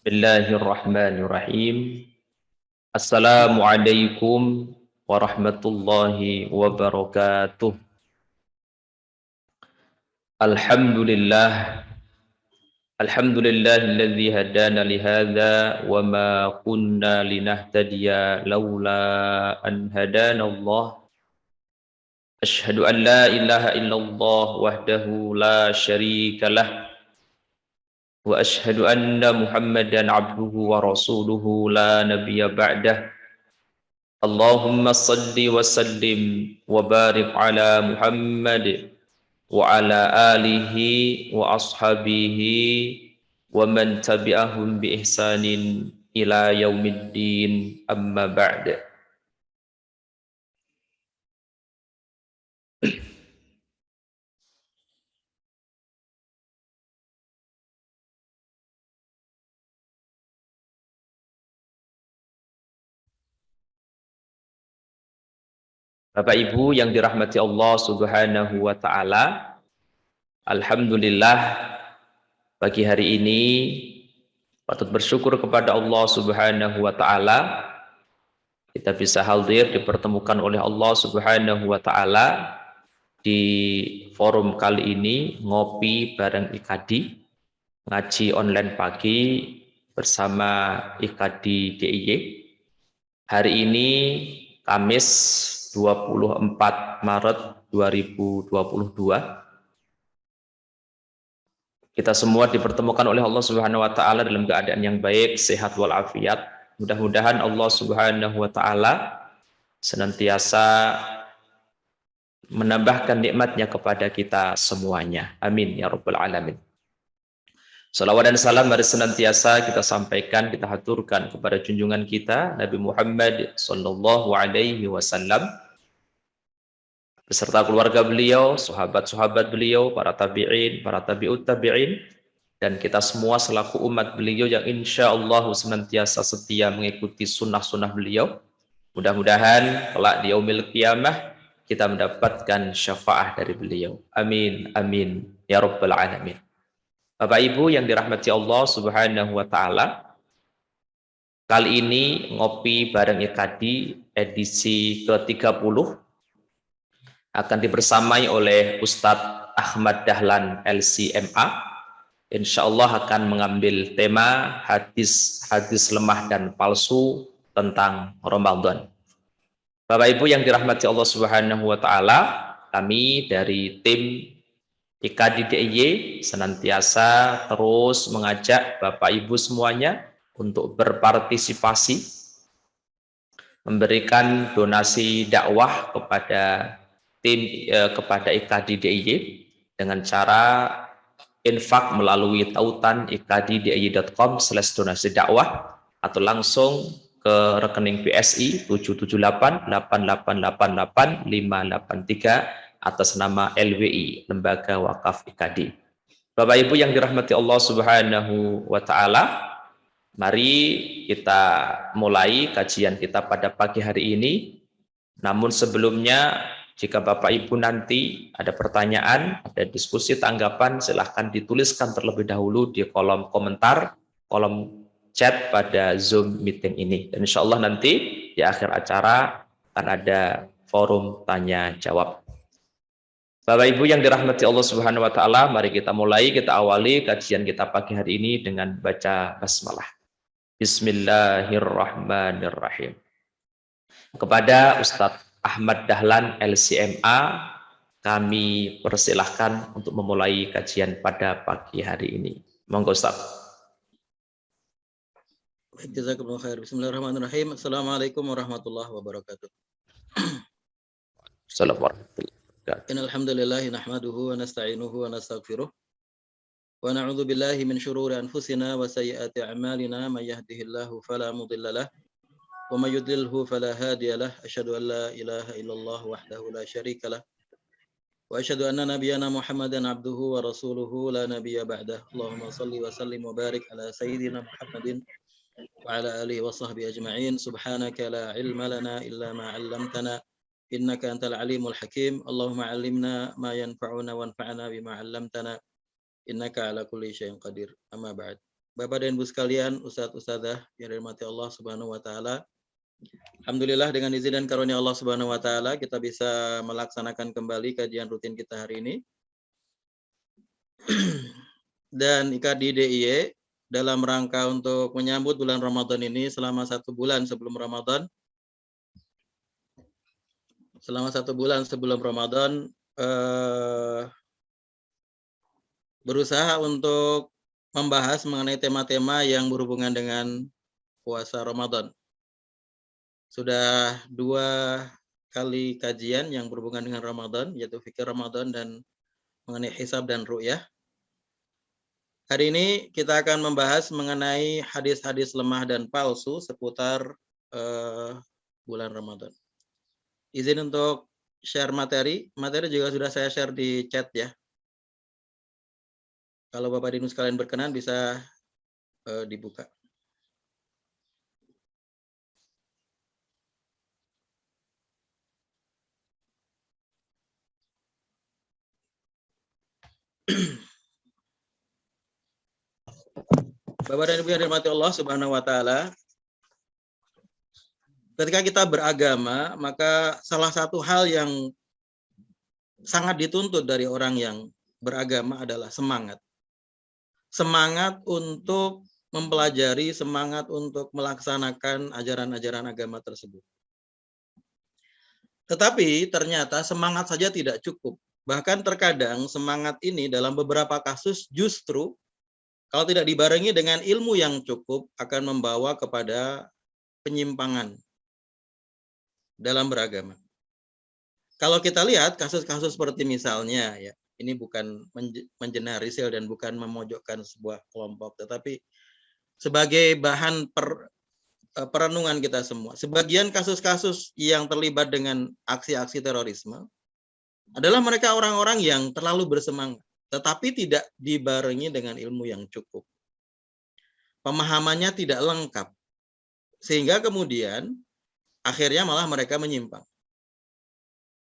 Bismillahirrahmanirrahim. Assalamualaikum warahmatullahi wabarakatuh. Alhamdulillah. Alhamdulillahilladzi hadana lihadza wa ma kunna linahtadiya laula an hadanallah. Asyhadu an la ilaha illallah wahdahu la syarikalah. Wa asyhadu anna Muhammadan abduhu wa rasuluhu la nabiyya ba'dah. Allahumma salli wa sallim wa barik ala Muhammad wa ala alihi wa ashabihi wa man tabi'ahum bi ihsanin ila yaumiddin, amma ba'd. Bapak Ibu yang dirahmati Allah Subhanahu wa taala, alhamdulillah pagi hari ini patut bersyukur kepada Allah Subhanahu wa taala kita bisa hadir dipertemukan oleh Allah Subhanahu wa taala di forum kali ini, ngopi bareng IKADI, ngaji online pagi bersama IKADI DIY. Hari ini Kamis 24 Maret 2022. Kita semua dipertemukan oleh Allah Subhanahu wa taala dalam keadaan yang baik, sehat walafiat. Mudah-mudahan Allah Subhanahu wa taala senantiasa menambahkan nikmatnya kepada kita semuanya. Amin ya rabbal alamin. Salawat dan salam mari senantiasa kita sampaikan, kita haturkan kepada junjungan kita Nabi Muhammad sallallahu alaihi wasallam beserta keluarga beliau, sahabat-sahabat beliau, para tabi'in, para tabi'ut tabi'in, dan kita semua selaku umat beliau yang insya Allah senantiasa setia mengikuti sunnah-sunnah beliau. Mudah-mudahan kelak di yaumil qiyamah kita mendapatkan syafaah dari beliau. Amin, amin, ya rabbal alamin. Bapak Ibu yang dirahmati Allah Subhanahu wa taala, kali ini ngopi bareng IKADI edisi ke-30 akan dibersamai oleh Ustadz Ahmad Dahlan LCMA. Insya Allah akan mengambil tema hadis lemah dan palsu tentang Ramadan. Bapak Ibu yang dirahmati Allah Subhanahu wa taala, kami dari tim IKADI DIY senantiasa terus mengajak Bapak Ibu semuanya untuk berpartisipasi, memberikan donasi dakwah kepada tim kepada IKADI DIY dengan cara infak melalui tautan ikadidiy.com/donasi dakwah atau langsung ke rekening BSI 77888888583 atas nama LWI, Lembaga Wakaf IKADI. Bapak Ibu yang dirahmati Allah Subhanahu wa taala, mari kita mulai kajian kita pada pagi hari ini. Namun sebelumnya, jika Bapak Ibu nanti ada pertanyaan, ada diskusi, tanggapan, silahkan dituliskan terlebih dahulu di kolom komentar, kolom chat pada Zoom meeting ini. Dan insya Allah nanti di akhir acara akan ada forum tanya jawab. Bapak Ibu yang dirahmati Allah Subhanahu wa taala, mari kita mulai, kita awali kajian kita pagi hari ini dengan baca basmalah. Bismillahirrahmanirrahim. Kepada Ustadz Ahmad Dahlan LCMA, kami persilahkan untuk memulai kajian pada pagi hari ini. Monggo Ustaz. Jazakumullah khair. Bismillahirrahmanirrahim. Assalamualaikum warahmatullahi wabarakatuh. Assalamualaikum warahmatullahi wabarakatuh. Innal hamdalillah nahmaduhu wa nasta'inuhu wa nastaghfiruh. Wa na'udzu billahi min shururi anfusina wa sayyiati a'malina, may yahdihillahu fala mudilla lahu wa may yudlilhu fala hadiya lahu. Asyhadu an la ilaha illallah wahdahu la syarika lahu wa asyhadu anna nabiyyana Muhammadan abduhu wa rasuluhu la nabiyya ba'dah. Allahumma shalli wa sallim wa barik ala sayyidina Muhammadin wa ala alihi wa sahbihi ajma'in. Subhanaka la ilma lana illa ma 'allamtana innaka antal alimul hakim. Allahumma 'allimna ma yanfa'una wanfa'na bima 'allamtana innaka ala kulli syai'in qadir. Amma ba'd. Bapak dan Ibu sekalian, Ustadz Ustadzah yang dirahmati Allah Subhanahu wa taala. Alhamdulillah dengan izin dan karunia Allah Subhanahu wa taala kita bisa melaksanakan kembali kajian rutin kita hari ini. Dan IKAD DIY dalam rangka untuk menyambut bulan Ramadan ini selama 1 bulan sebelum Ramadan. Selama 1 bulan sebelum Ramadan berusaha untuk membahas mengenai tema-tema yang berhubungan dengan puasa Ramadan. Sudah 2 kali kajian yang berhubungan dengan Ramadan, yaitu fikih Ramadan dan mengenai hisab dan ru'yah. Hari ini kita akan membahas mengenai hadis-hadis lemah dan palsu seputar bulan Ramadan. Izin untuk share materi. Materi juga sudah saya share di chat ya. Kalau Bapak Dinu sekalian berkenan bisa dibuka. Bapak dan Ibu yang dirahmati Allah Subhanahu wa taala, ketika kita beragama, maka salah satu hal yang sangat dituntut dari orang yang beragama adalah semangat. Semangat untuk mempelajari, semangat untuk melaksanakan ajaran-ajaran agama tersebut. Tetapi ternyata semangat saja tidak cukup. Bahkan terkadang semangat ini dalam beberapa kasus justru kalau tidak dibarengi dengan ilmu yang cukup akan membawa kepada penyimpangan dalam beragama. Kalau kita lihat kasus-kasus seperti misalnya ya, ini bukan mengeneralisir dan bukan memojokkan sebuah kelompok, tetapi sebagai bahan perenungan kita semua. Sebagian kasus-kasus yang terlibat dengan aksi-aksi terorisme adalah mereka orang-orang yang terlalu bersemangat, tetapi tidak dibarengi dengan ilmu yang cukup. Pemahamannya tidak lengkap, sehingga kemudian akhirnya malah mereka menyimpang.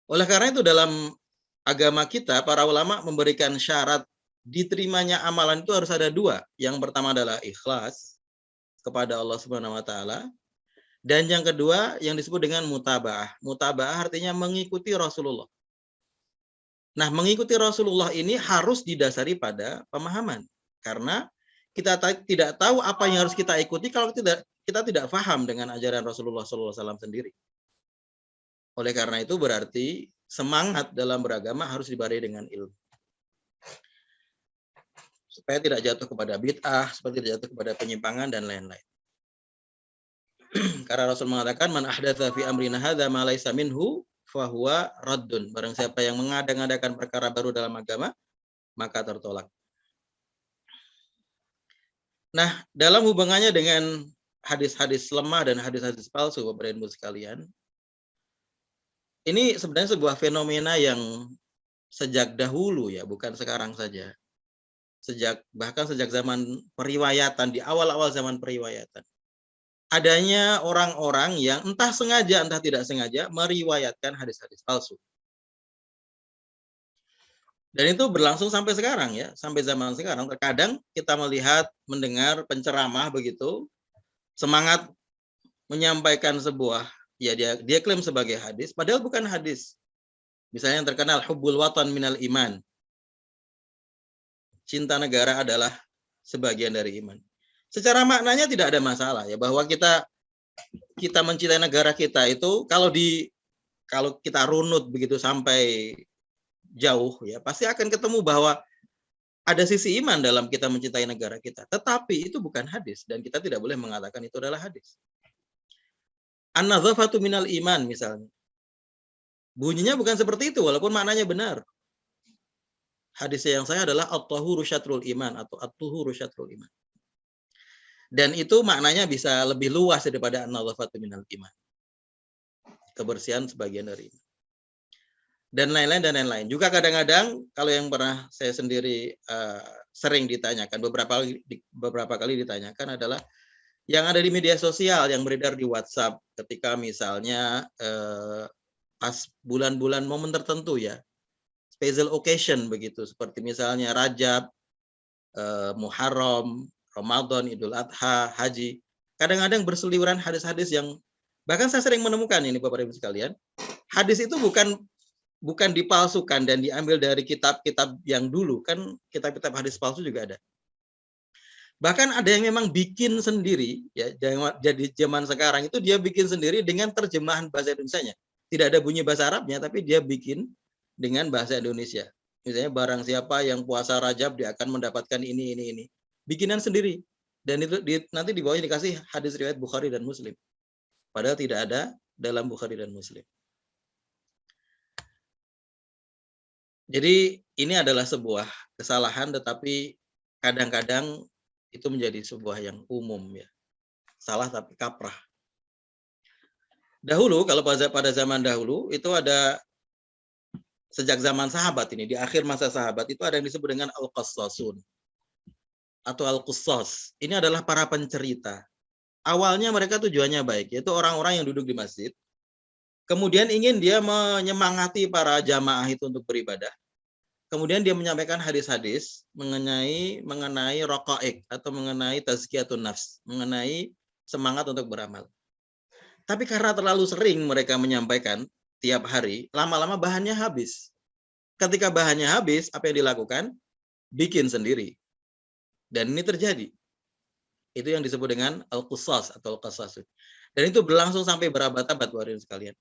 Oleh karena itu dalam agama kita, para ulama memberikan syarat diterimanya amalan itu harus ada 2. Yang pertama adalah ikhlas kepada Allah Subhanahu wa taala, dan yang kedua yang disebut dengan mutabaah. Mutabaah artinya mengikuti Rasulullah. Nah, mengikuti Rasulullah ini harus didasari pada pemahaman. Karena kita tidak tahu apa yang harus kita ikuti kalau kita tidak paham dengan ajaran Rasulullah SAW sendiri. Oleh karena itu berarti semangat dalam beragama harus dibarengi dengan ilmu. Supaya tidak jatuh kepada bid'ah, supaya tidak jatuh kepada penyimpangan dan lain-lain. Karena Rasul mengatakan man ahdatsa fi amrina hadza ma laisa minhu fahuwa raddun. Barang siapa yang mengada-ngadakan perkara baru dalam agama, maka tertolak. Nah, dalam hubungannya dengan hadis-hadis lemah dan hadis-hadis palsu, Bapak dan Ibu sekalian, ini sebenarnya sebuah fenomena yang sejak dahulu ya, bukan sekarang saja. Bahkan sejak zaman periwayatan, di awal-awal zaman periwayatan. Adanya orang-orang yang entah sengaja, entah tidak sengaja meriwayatkan hadis-hadis palsu. Dan itu berlangsung sampai sekarang ya, sampai zaman sekarang. Terkadang kita melihat, mendengar penceramah begitu, semangat menyampaikan sebuah, ya dia klaim sebagai hadis, padahal bukan hadis. Misalnya yang terkenal, hubbul watan minal iman. Cinta negara adalah sebagian dari iman. Secara maknanya tidak ada masalah ya, bahwa kita mencintai negara kita itu kalau kita runut begitu sampai jauh ya, pasti akan ketemu bahwa ada sisi iman dalam kita mencintai negara kita. Tetapi itu bukan hadis dan kita tidak boleh mengatakan itu adalah hadis. An-nadzafatu minal iman misalnya. Bunyinya bukan seperti itu walaupun maknanya benar. Hadis yang saya adalah at-tahuru syatrul iman atau at-tuhuru syatrul iman. Dan itu maknanya bisa lebih luas daripada an-nadzafatu minal iman. Kebersihan sebagian dari iman. Dan lain-lain dan lain-lain. Juga kadang-kadang kalau yang pernah saya sendiri sering ditanyakan, beberapa kali ditanyakan adalah yang ada di media sosial, yang beredar di WhatsApp ketika misalnya pas bulan-bulan momen tertentu ya, special occasion begitu, seperti misalnya Rajab, Muharram, Ramadan, Idul Adha, Haji. Kadang-kadang berseliweran hadis-hadis yang bahkan saya sering menemukan ini Bapak Ibu sekalian, hadis itu bukan dipalsukan dan diambil dari kitab-kitab yang dulu, kan kitab-kitab hadis palsu juga ada. Bahkan ada yang memang bikin sendiri, ya, jadi zaman sekarang itu dia bikin sendiri dengan terjemahan bahasa Indonesianya. Tidak ada bunyi bahasa Arabnya, tapi dia bikin dengan bahasa Indonesia. Misalnya barang siapa yang puasa Rajab dia akan mendapatkan ini. Bikinan sendiri. Dan itu nanti di bawahnya dikasih hadis riwayat Bukhari dan Muslim. Padahal tidak ada dalam Bukhari dan Muslim. Jadi ini adalah sebuah kesalahan, tetapi kadang-kadang itu menjadi sebuah yang umum ya. Salah tapi kaprah. Dahulu kalau pada zaman dahulu itu ada, sejak zaman sahabat ini, di akhir masa sahabat itu ada yang disebut dengan al-qassasun atau al-qussas. Ini adalah para pencerita. Awalnya mereka tujuannya baik, yaitu orang-orang yang duduk di masjid. Kemudian ingin dia menyemangati para jamaah itu untuk beribadah. Kemudian dia menyampaikan hadis-hadis mengenai raqaiq atau mengenai tazkiyatun nafs, mengenai semangat untuk beramal. Tapi karena terlalu sering mereka menyampaikan tiap hari, lama-lama bahannya habis. Ketika bahannya habis, apa yang dilakukan? Bikin sendiri. Dan ini terjadi. Itu yang disebut dengan al-qussas atau al-qassasun. Dan itu berlangsung sampai berabad-abad, Bapak sekalian.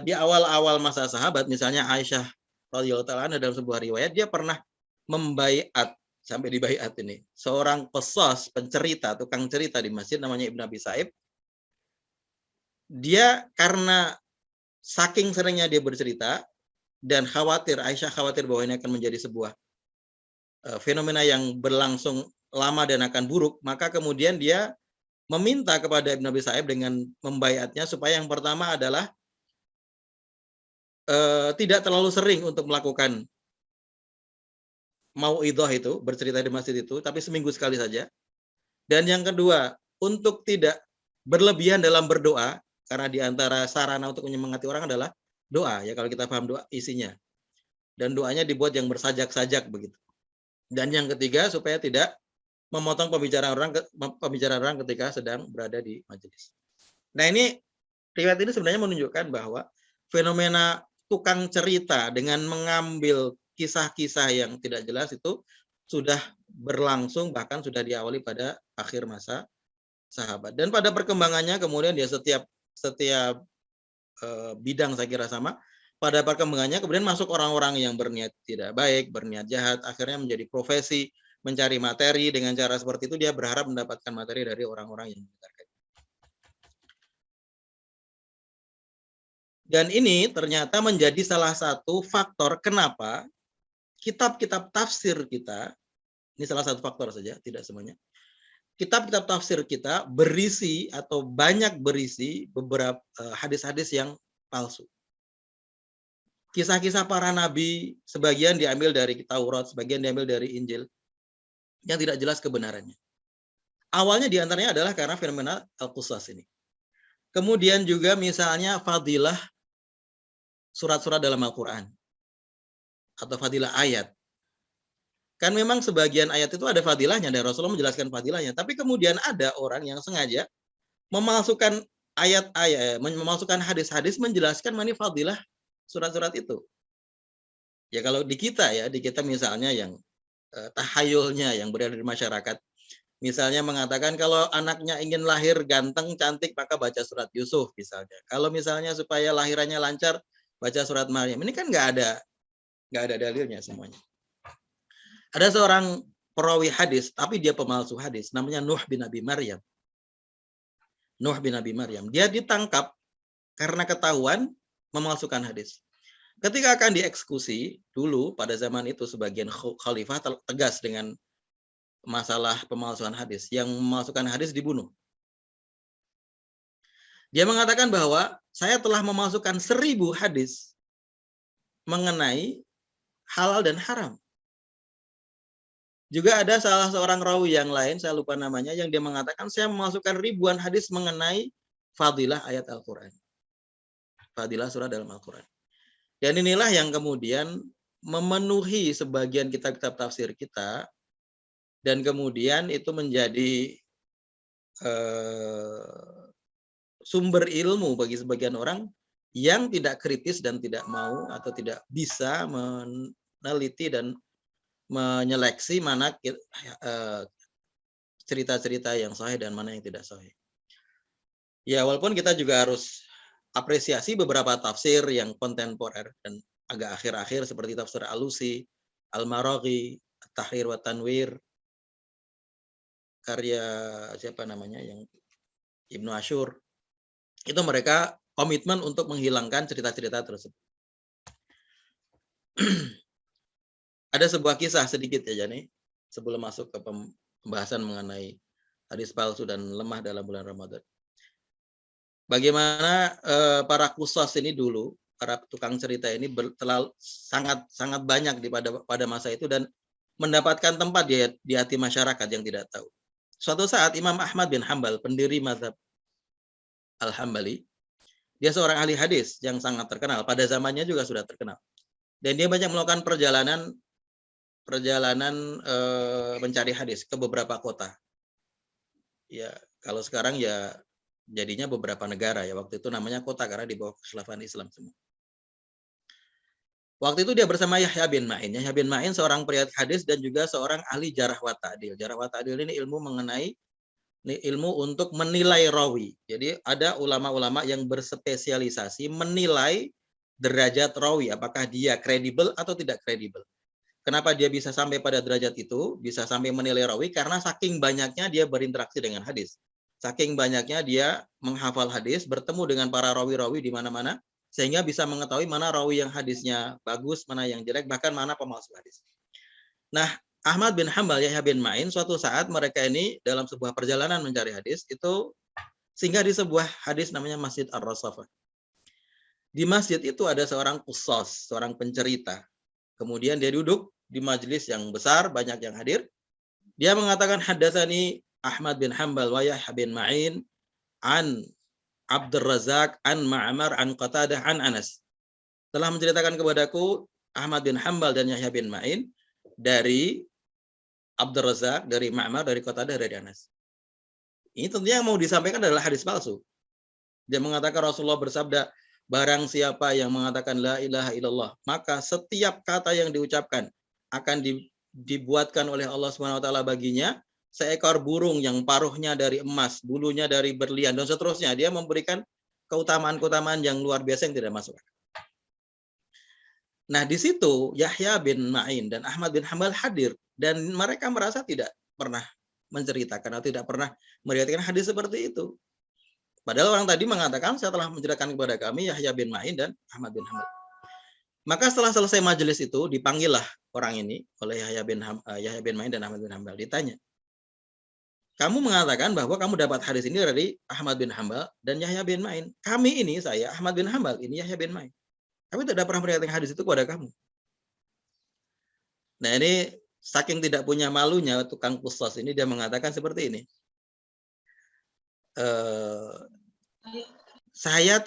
Di awal-awal masa sahabat, misalnya Aisyah radhiyallahu ta'ala anha dalam sebuah riwayat, dia pernah membaiat, sampai dibaiat ini, seorang qassas, pencerita, tukang cerita di masjid, namanya Ibn Abi Sa'ib. Dia karena saking seringnya dia bercerita, dan Aisyah khawatir bahwa ini akan menjadi sebuah fenomena yang berlangsung lama dan akan buruk, maka kemudian dia meminta kepada Ibn Abi Sa'ib dengan membaiatnya supaya yang pertama adalah tidak terlalu sering untuk melakukan mauidhah itu, bercerita di masjid itu, tapi seminggu sekali saja. Dan yang kedua, untuk tidak berlebihan dalam berdoa, karena di antara sarana untuk menyemangati orang adalah doa, ya kalau kita paham doa isinya. Dan doanya dibuat yang bersajak-sajak begitu. Dan yang ketiga, supaya tidak memotong pembicaraan orang ketika sedang berada di majelis. Nah, ini riwayat ini sebenarnya menunjukkan bahwa fenomena tukang cerita dengan mengambil kisah-kisah yang tidak jelas itu sudah berlangsung, bahkan sudah diawali pada akhir masa sahabat. Dan pada perkembangannya kemudian dia setiap bidang saya kira sama. Pada perkembangannya kemudian masuk orang-orang yang berniat tidak baik, berniat jahat, akhirnya menjadi profesi, mencari materi. Dengan cara seperti itu dia berharap mendapatkan materi dari orang-orang yang mendengarkan. Dan ini ternyata menjadi salah satu faktor kenapa kitab-kitab tafsir kita, ini salah satu faktor saja, tidak semuanya, kitab-kitab tafsir kita berisi atau banyak berisi beberapa hadis-hadis yang palsu. Kisah-kisah para nabi, sebagian diambil dari Taurat, sebagian diambil dari Injil, yang tidak jelas kebenarannya. Awalnya diantaranya adalah karena fenomena al-qussas ini. Kemudian juga misalnya fadilah surat-surat dalam Al-Quran. Atau fadilah ayat. Kan memang sebagian ayat itu ada fadilahnya, dan Rasulullah menjelaskan fadilahnya. Tapi kemudian ada orang yang sengaja memalsukan ayat-ayat, memalsukan hadis-hadis menjelaskan mana fadilah surat-surat itu. Ya kalau di kita misalnya yang tahayulnya yang berada di masyarakat, misalnya mengatakan kalau anaknya ingin lahir ganteng, cantik, maka baca surat Yusuf misalnya. Kalau misalnya supaya lahirannya lancar, baca surat Maryam. Ini kan nggak ada dalilnya semuanya. Ada seorang perawi hadis, tapi dia pemalsu hadis, namanya Nuh bin Abi Maryam. Nuh bin Abi Maryam. Dia ditangkap karena ketahuan memalsukan hadis. Ketika akan dieksekusi, dulu pada zaman itu sebagian khalifah tegas dengan masalah pemalsuan hadis. Yang memalsukan hadis dibunuh. Dia mengatakan bahwa saya telah memalsukan 1000 hadis mengenai halal dan haram. Juga ada salah seorang rawi yang lain, saya lupa namanya, yang dia mengatakan saya memasukkan ribuan hadis mengenai fadilah ayat Al-Quran. Fadilah surah dalam Al-Quran. Dan inilah yang kemudian memenuhi sebagian kitab-kitab tafsir kita dan kemudian itu menjadi sumber ilmu bagi sebagian orang yang tidak kritis dan tidak mau atau tidak bisa meneliti dan menyeleksi mana cerita-cerita yang sahih dan mana yang tidak sahih. Ya, walaupun kita juga harus apresiasi beberapa tafsir yang kontemporer dan agak akhir-akhir seperti tafsir Alusi, Al-Maraghi, Tahrir wa Tanwir, karya siapa namanya yang Ibnu Ashur. Itu mereka komitmen untuk menghilangkan cerita-cerita tersebut. Ada sebuah kisah sedikit ya Jani, sebelum masuk ke pembahasan mengenai hadis palsu dan lemah dalam bulan Ramadan. Bagaimana para qusas ini dulu, para tukang cerita ini sangat banyak pada masa itu dan mendapatkan tempat di hati masyarakat yang tidak tahu. Suatu saat Imam Ahmad bin Hambal, pendiri mazhab Al-Hambali, dia seorang ahli hadis yang sangat terkenal, pada zamannya juga sudah terkenal. Dan dia banyak melakukan perjalanan mencari hadis ke beberapa kota. Ya, kalau sekarang ya jadinya beberapa negara ya, waktu itu namanya kota karena di bawah kekhilafan Islam semua. Waktu itu dia bersama Yahya bin Ma'in. Yahya bin Ma'in seorang periwayat hadis dan juga seorang ahli jarh wa ta'dil. Jarh wa ta'dil ini ilmu untuk menilai rawi. Jadi ada ulama-ulama yang berspesialisasi menilai derajat rawi, apakah dia kredibel atau tidak kredibel. Kenapa dia bisa sampai pada derajat itu, bisa sampai menilai rawi? Karena saking banyaknya dia berinteraksi dengan hadis. Saking banyaknya dia menghafal hadis, bertemu dengan para rawi-rawi di mana-mana, sehingga bisa mengetahui mana rawi yang hadisnya bagus, mana yang jelek, bahkan mana pemalsu hadis. Nah, Ahmad bin Hambal, Yahya bin Ma'in, suatu saat mereka ini dalam sebuah perjalanan mencari hadis, itu singgah di sebuah hadis namanya Masjid Ar-Rasafah. Di masjid itu ada seorang qusas, seorang pencerita. Kemudian dia duduk di majelis yang besar, banyak yang hadir. Dia mengatakan, haddatsani Ahmad bin Hambal wa Yahya bin Ma'in an Abdur Razak an Ma'mar an Qatadah an Anas. Telah menceritakan kepadaku Ahmad bin Hambal dan Yahya bin Ma'in dari Abdur Razak, dari Ma'mar, dari Qatadah, dari Anas. Ini tentunya yang mau disampaikan adalah hadis palsu. Dia mengatakan Rasulullah bersabda, barang siapa yang mengatakan la ilaha illallah, maka setiap kata yang diucapkan akan dibuatkan oleh Allah Subhanahu wa taala baginya seekor burung yang paruhnya dari emas, bulunya dari berlian dan seterusnya. Dia memberikan keutamaan-keutamaan yang luar biasa yang tidak masuk. Nah, di situ Yahya bin Ma'in dan Ahmad bin Hambal hadir dan mereka merasa tidak pernah menceritakan atau tidak pernah meriwayatkan hadis seperti itu. Padahal orang tadi mengatakan saya telah menceritakan kepada kami Yahya bin Ma'in dan Ahmad bin Hambal. Maka setelah selesai majelis itu dipanggillah orang ini oleh Yahya bin Ma'in dan Ahmad bin Hambal. Ditanya, kamu mengatakan bahwa kamu dapat hadis ini dari Ahmad bin Hambal dan Yahya bin Ma'in. Kami ini, saya Ahmad bin Hambal, ini Yahya bin Ma'in. Kami tidak pernah meriwayatkan hadis itu kepada kamu. Nah, ini saking tidak punya malunya tukang qusas ini, dia mengatakan seperti ini. Saya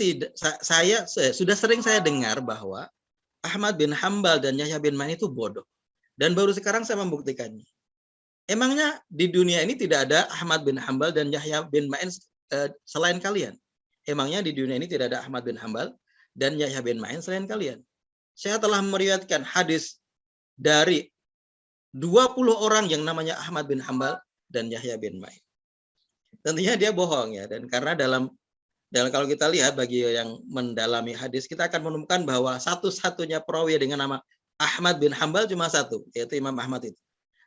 sudah sering saya dengar bahwa Ahmad bin Hambal dan Yahya bin Ma'in itu bodoh. Dan baru sekarang saya membuktikannya. Emangnya di dunia ini tidak ada Ahmad bin Hambal dan Yahya bin Ma'in selain kalian? Emangnya di dunia ini tidak ada Ahmad bin Hambal dan Yahya bin Ma'in selain kalian? Saya telah meriwayatkan hadis dari 20 orang yang namanya Ahmad bin Hambal dan Yahya bin Ma'in. Tentunya dia bohong ya, dan karena dalam kalau kita lihat bagi yang mendalami hadis, kita akan menemukan bahwa satu-satunya perawi dengan nama Ahmad bin Hambal cuma satu, yaitu Imam Ahmad itu.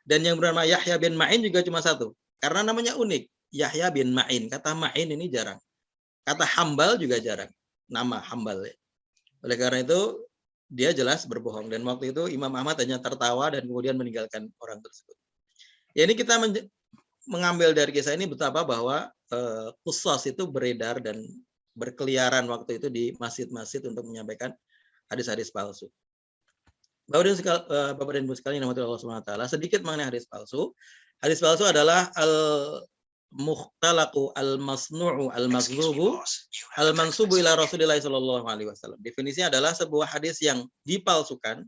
Dan yang bernama Yahya bin Ma'in juga cuma satu. Karena namanya unik. Yahya bin Ma'in. Kata Ma'in ini jarang. Kata Hambal juga jarang. Nama Hambal. Ya. Oleh karena itu, dia jelas berbohong. Dan waktu itu Imam Ahmad hanya tertawa dan kemudian meninggalkan orang tersebut. Ya, ini kita mengambil dari kisah ini betapa bahwa qusas itu beredar dan berkeliaran waktu itu di masjid-masjid untuk menyampaikan hadis-hadis palsu. Bapak dan Ibu sekalian, Allah Subhanahu wa taala, sedikit mengenai hadis palsu. Hadis palsu adalah al-mukhtalaqu al-masnu'u al-maghzubu al-mansubu ila Rasulillah sallallahu alaihi wasallam. Definisinya adalah sebuah hadis yang dipalsukan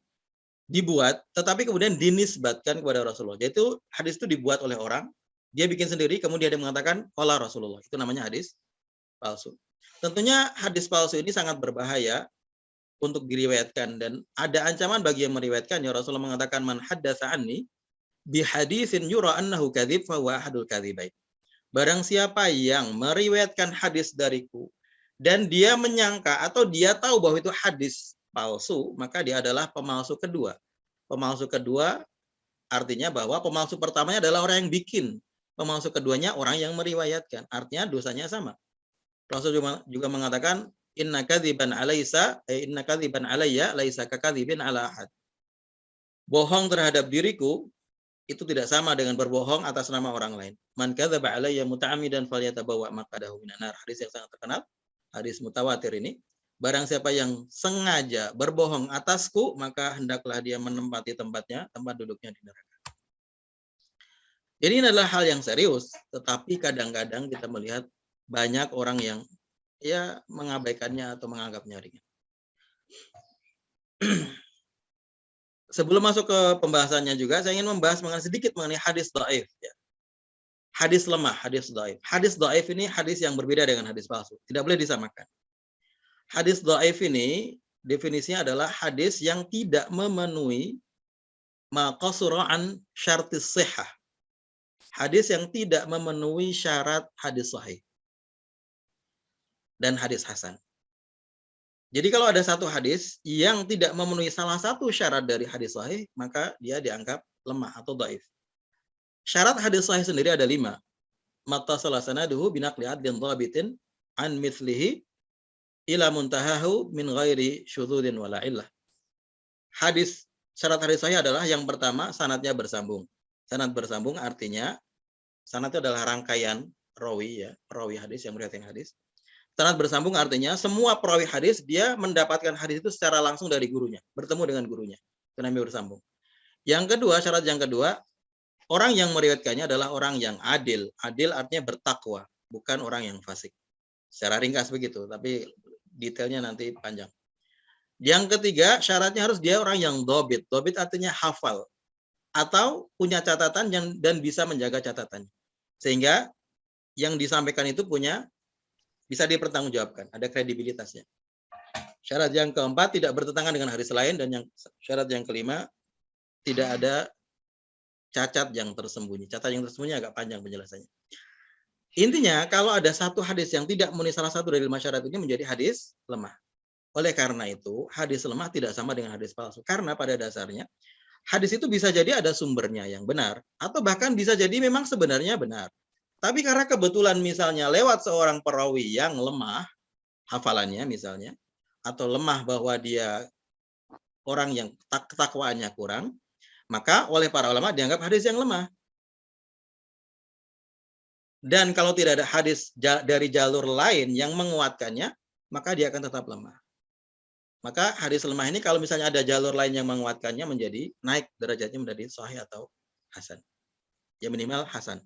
dibuat, tetapi kemudian dinisbatkan kepada Rasulullah. Yaitu hadis itu dibuat oleh orang, dia bikin sendiri, kemudian dia mengatakan qala Rasulullah. Itu namanya hadis palsu. Tentunya hadis palsu ini sangat berbahaya untuk diriwayatkan dan ada ancaman bagi yang meriwayatkannya. Rasulullah mengatakan man haddatsa anni bi haditsin yura annahu kadzib fa huwa ahadul kadzibain. Barang siapa yang meriwayatkan hadis dariku dan dia menyangka atau dia tahu bahwa itu hadis palsu, maka dia adalah pemalsu kedua. Pemalsu kedua artinya bahwa pemalsu pertamanya adalah orang yang bikin. Pemalsu keduanya orang yang meriwayatkan. Artinya dosanya sama. Rasul juga mengatakan inna kadziban alayya laisa kakadzibin ala ahad. Bohong terhadap diriku itu tidak sama dengan berbohong atas nama orang lain. Man kadzaba alayya muta'ammidan falyatabawwa maq'adahu minan nar. Hadis yang sangat terkenal, hadis mutawatir ini. Barang siapa yang sengaja berbohong atasku, maka hendaklah dia menempati tempatnya, tempat duduknya di neraka. Jadi ini adalah hal yang serius, tetapi kadang-kadang kita melihat banyak orang yang ya mengabaikannya atau menganggapnya ringan. Sebelum masuk ke pembahasannya juga, saya ingin membahas sedikit mengenai hadis dhaif. Ya. Hadis lemah, hadis dhaif. Hadis dhaif ini hadis yang berbeda dengan hadis palsu. Tidak boleh disamakan. Hadis dhaif ini definisinya adalah hadis yang tidak memenuhi ma qasura an syartis sihah. Hadis yang tidak memenuhi syarat hadis sahih. Dan hadis hasan. Jadi kalau ada satu hadis yang tidak memenuhi salah satu syarat dari hadis sahih, maka dia dianggap lemah atau dhaif. Syarat hadis sahih sendiri ada 5. Mattasala sanaduhu binaqli adlin dhabitin an mithlihi ila muntahahu min ghairi syudzudin wala illah. Syarat hadis sahih adalah yang pertama sanadnya bersambung. Sanad bersambung artinya sanad itu adalah rangkaian rawi ya, perawi hadis yang meriwayatkan hadis. Sanad bersambung artinya semua perawi hadis dia mendapatkan hadis itu secara langsung dari gurunya, bertemu dengan gurunya. Itu namanya bersambung. Yang kedua, syarat yang kedua, orang yang meriwayatkannya adalah orang yang adil. Adil artinya bertakwa, bukan orang yang fasik. Secara ringkas begitu, tapi detailnya nanti panjang. Yang ketiga, syaratnya harus dia orang yang dobit. Dobit artinya hafal atau punya catatan dan bisa menjaga catatan. Sehingga yang disampaikan itu bisa dipertanggungjawabkan, ada kredibilitasnya. Syarat yang keempat tidak bertentangan dengan hadis lain dan syarat yang kelima tidak ada cacat yang tersembunyi. Cacat yang tersembunyi agak panjang penjelasannya. Intinya kalau ada satu hadis yang tidak memenuhi salah satu dari 5 syarat ini menjadi hadis lemah. Oleh karena itu, hadis lemah tidak sama dengan hadis palsu. Karena pada dasarnya hadis itu bisa jadi ada sumbernya yang benar atau bahkan bisa jadi memang sebenarnya benar. Tapi karena kebetulan misalnya lewat seorang perawi yang lemah hafalannya misalnya, atau lemah bahwa dia orang yang ketakwaannya kurang, maka oleh para ulama dianggap hadis yang lemah. Dan kalau tidak ada hadis dari jalur lain yang menguatkannya, maka dia akan tetap lemah. Maka hadis lemah ini kalau misalnya ada jalur lain yang menguatkannya menjadi naik derajatnya menjadi sahih atau hasan. Ya minimal hasan.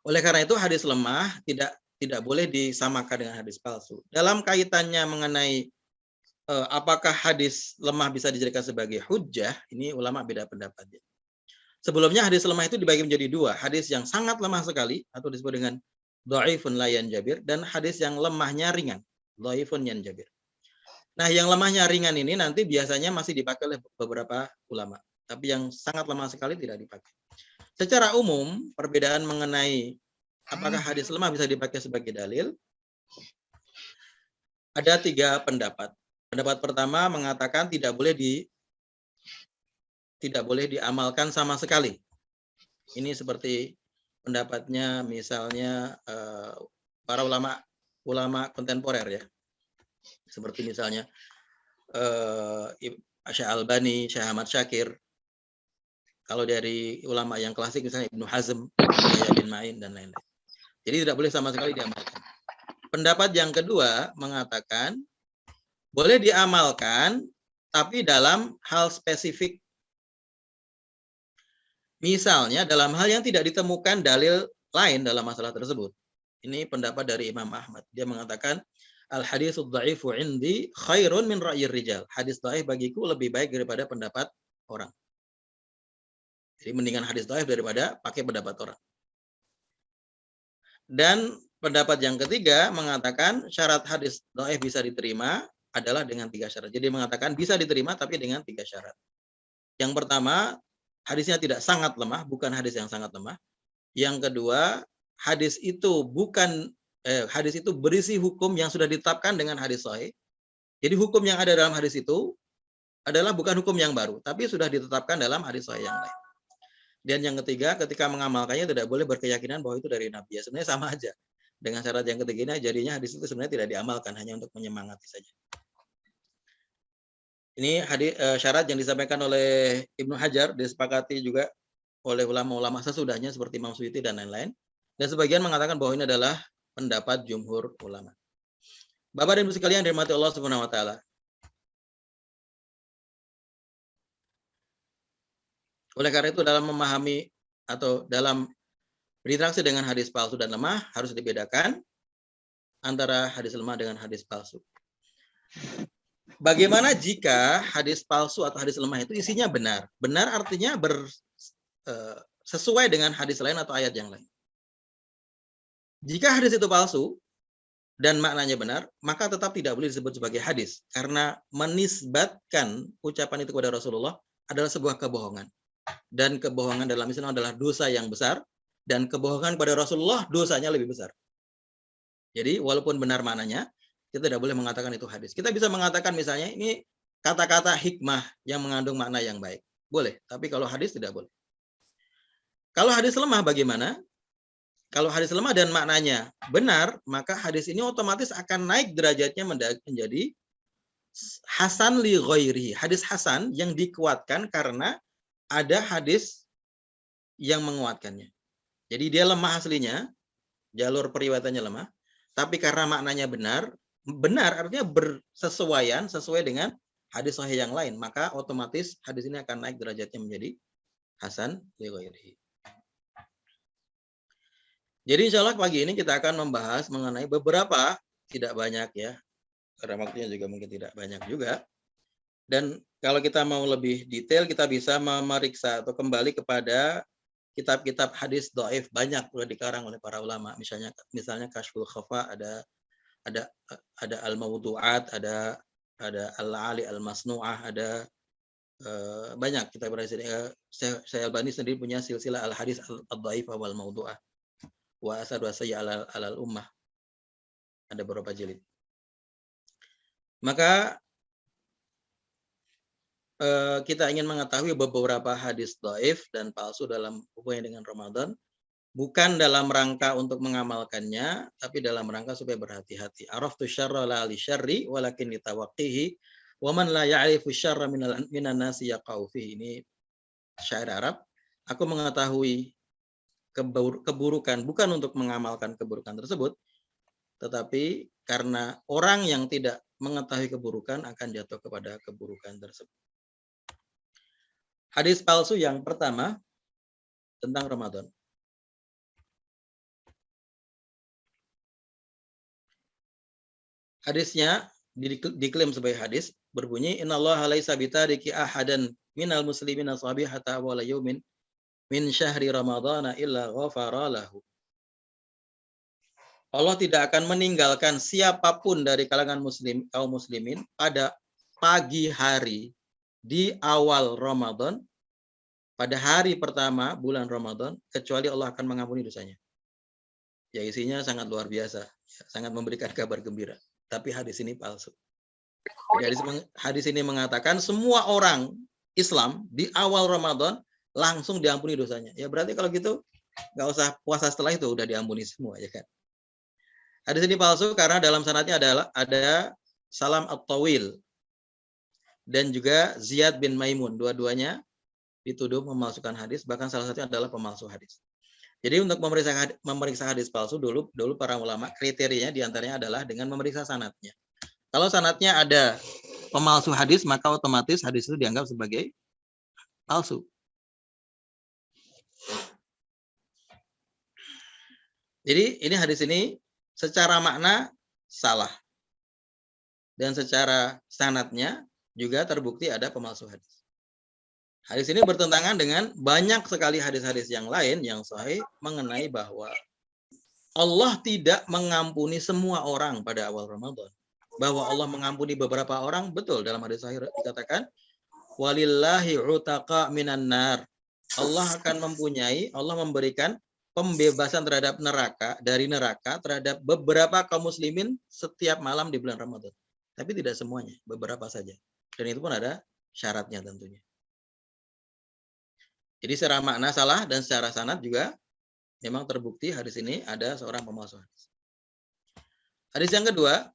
Oleh karena itu hadis lemah tidak boleh disamakan dengan hadis palsu. Dalam kaitannya mengenai apakah hadis lemah bisa dijadikan sebagai hujjah, ini ulama beda pendapat. Sebelumnya hadis lemah itu dibagi menjadi 2, hadis yang sangat lemah sekali atau disebut dengan dhaifun la yanjabir dan hadis yang lemahnya ringan, dhaifun yanjabir. Nah, yang lemahnya ringan ini nanti biasanya masih dipakai oleh beberapa ulama, tapi yang sangat lemah sekali tidak dipakai. Secara umum, perbedaan mengenai apakah hadis lemah bisa dipakai sebagai dalil, ada 3 pendapat. Pendapat pertama mengatakan tidak boleh diamalkan sama sekali. Ini seperti pendapatnya misalnya para ulama kontemporer ya. Seperti misalnya Syekh Albani, Syekh Ahmad Syakir. Kalau dari ulama yang klasik misalnya Ibnu Hazm, Yahya bin Ma'in dan lain-lain. Jadi tidak boleh sama sekali diamalkan. Pendapat yang kedua mengatakan boleh diamalkan tapi dalam hal spesifik. Misalnya dalam hal yang tidak ditemukan dalil lain dalam masalah tersebut. Ini pendapat dari Imam Ahmad. Dia mengatakan al haditsu dha'ifu indi khairun min ra'yir rijal. Hadis dhaif bagiku lebih baik daripada pendapat orang. Jadi mendingan hadis dhaif daripada pakai pendapat orang. Dan pendapat yang ketiga mengatakan syarat hadis dhaif bisa diterima adalah dengan 3 syarat. Jadi mengatakan bisa diterima tapi dengan 3 syarat. Yang pertama, hadisnya tidak sangat lemah, bukan hadis yang sangat lemah. Yang kedua, hadis itu berisi hukum yang sudah ditetapkan dengan hadis sahih. Jadi hukum yang ada dalam hadis itu adalah bukan hukum yang baru, tapi sudah ditetapkan dalam hadis sahih yang lain. Dan yang ketiga, ketika mengamalkannya tidak boleh berkeyakinan bahwa itu dari Nabi. Ya, sebenarnya sama aja. Dengan syarat yang ketiga ini, jadinya hadis itu sebenarnya tidak diamalkan, hanya untuk menyemangati saja. Ini syarat yang disampaikan oleh Ibnu Hajar, disepakati juga oleh ulama-ulama sesudahnya seperti Imam Suyuti dan lain-lain. Dan sebagian mengatakan bahwa ini adalah pendapat jumhur ulama. Bapak dan Ibu sekalian dirahmati Allah Subhanahu wa taala. Oleh karena itu dalam memahami atau dalam berinteraksi dengan hadis palsu dan lemah harus dibedakan antara hadis lemah dengan hadis palsu. Bagaimana jika hadis palsu atau hadis lemah itu isinya benar? Benar artinya sesuai dengan hadis lain atau ayat yang lain. Jika hadis itu palsu dan maknanya benar, maka tetap tidak boleh disebut sebagai hadis. Karena menisbatkan ucapan itu kepada Rasulullah adalah sebuah kebohongan. Dan kebohongan dalam Islam adalah dosa yang besar. Dan kebohongan kepada Rasulullah dosanya lebih besar. Jadi walaupun benar maknanya, kita tidak boleh mengatakan itu hadis. Kita bisa mengatakan misalnya ini kata-kata hikmah yang mengandung makna yang baik. Boleh, tapi kalau hadis tidak boleh. Kalau hadis lemah bagaimana? Kalau hadis lemah dan maknanya benar, maka hadis ini otomatis akan naik derajatnya menjadi hasan li ghairihi. Hadis hasan yang dikuatkan karena ada hadis yang menguatkannya. Jadi dia lemah aslinya, jalur periwayatannya lemah, tapi karena maknanya benar artinya bersesuaian sesuai dengan hadis sahih yang lain, maka otomatis hadis ini akan naik derajatnya menjadi hasan li ghairihi. Jadi insya Allah pagi ini kita akan membahas mengenai beberapa, tidak banyak ya, karena waktunya juga mungkin tidak banyak juga. Dan kalau kita mau lebih detail, kita bisa memeriksa atau kembali kepada kitab-kitab hadis dhaif, banyak sudah dikarang oleh para ulama. Misalnya Kashful Khafa, ada Al-Mawdu'at, ada Al-Ali Al-Masnu'ah, ada banyak kita berhasil. Syekh Albani sendiri punya silsilah Al-Hadis Al-Dhaif wal Mawdu'ah. Wa asadu sayya alal ummah. Ada beberapa jilid. Maka kita ingin mengetahui beberapa hadis dhaif dan palsu dalam hubungannya dengan Ramadan, bukan dalam rangka untuk mengamalkannya, tapi dalam rangka supaya berhati-hati. Araftu syarra la li syarri walakin litawaqqihi wa man la ya'rifu syarra minan nasi yaqau fihi. Ini syair Arab. Aku mengetahui keburukan bukan untuk mengamalkan keburukan tersebut, tetapi karena orang yang tidak mengetahui keburukan akan jatuh kepada keburukan tersebut. Hadis palsu yang pertama tentang Ramadan. Hadisnya diklaim sebagai hadis berbunyi innallaha laisa bitariki ahadan minal muslimina sabihata wala yaumin min syahri ramadhana illa ghafara lahu. Allah tidak akan meninggalkan siapapun dari kalangan kaum muslimin pada pagi hari di awal Ramadan, pada hari pertama bulan Ramadan, kecuali Allah akan mengampuni dosanya. Ya isinya sangat luar biasa, sangat memberikan kabar gembira. Tapi hadis ini palsu. Jadi hadis ini mengatakan semua orang Islam di awal Ramadan langsung diampuni dosanya. Ya berarti kalau gitu nggak usah puasa setelah itu udah diampuni semua ya kan. Hadis ini palsu karena dalam sanadnya ada Salam At-Tawil dan juga Ziyad bin Maimun. Dua-duanya dituduh memalsukan hadis, bahkan salah satunya adalah pemalsu hadis. Jadi untuk memeriksa hadis palsu dulu para ulama kriterianya diantaranya adalah dengan memeriksa sanadnya. Kalau sanadnya ada pemalsu hadis, maka otomatis hadis itu dianggap sebagai palsu. Jadi ini hadis ini secara makna salah. dan secara sanadnya juga terbukti ada pemalsu hadis. Hadis ini bertentangan dengan banyak sekali hadis-hadis yang lain yang sahih mengenai bahwa Allah tidak mengampuni semua orang pada awal Ramadan. Bahwa Allah mengampuni beberapa orang, betul, dalam hadis sahih dikatakan walillahi utaqa minan nar. Allah akan Allah memberikan pembebasan terhadap dari neraka terhadap beberapa kaum muslimin setiap malam di bulan Ramadan. Tapi tidak semuanya, beberapa saja. Dan itu pun ada syaratnya tentunya. Jadi secara makna salah dan secara sanad juga memang terbukti hadis ini ada seorang pemalsu hadis. Hadis yang kedua,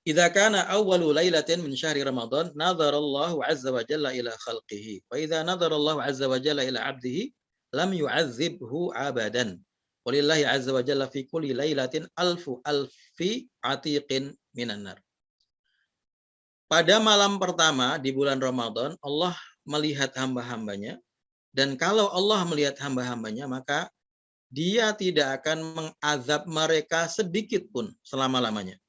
idza kana awwalu lailatin min syahri Ramadan nadhara Allah azza wa jalla ila khalqihi wa idza nadhara Allah azza wa jalla ila 'abdihi lam yu'adzibhu abadan. Walillahi azza wa jalla fi kulli lailatin alfi atiqin minan nar. Pada malam pertama di bulan Ramadan, Allah melihat hamba-hambanya. Dan kalau Allah melihat hamba-hambanya, maka dia tidak akan mengazab mereka sedikit pun selama-lamanya.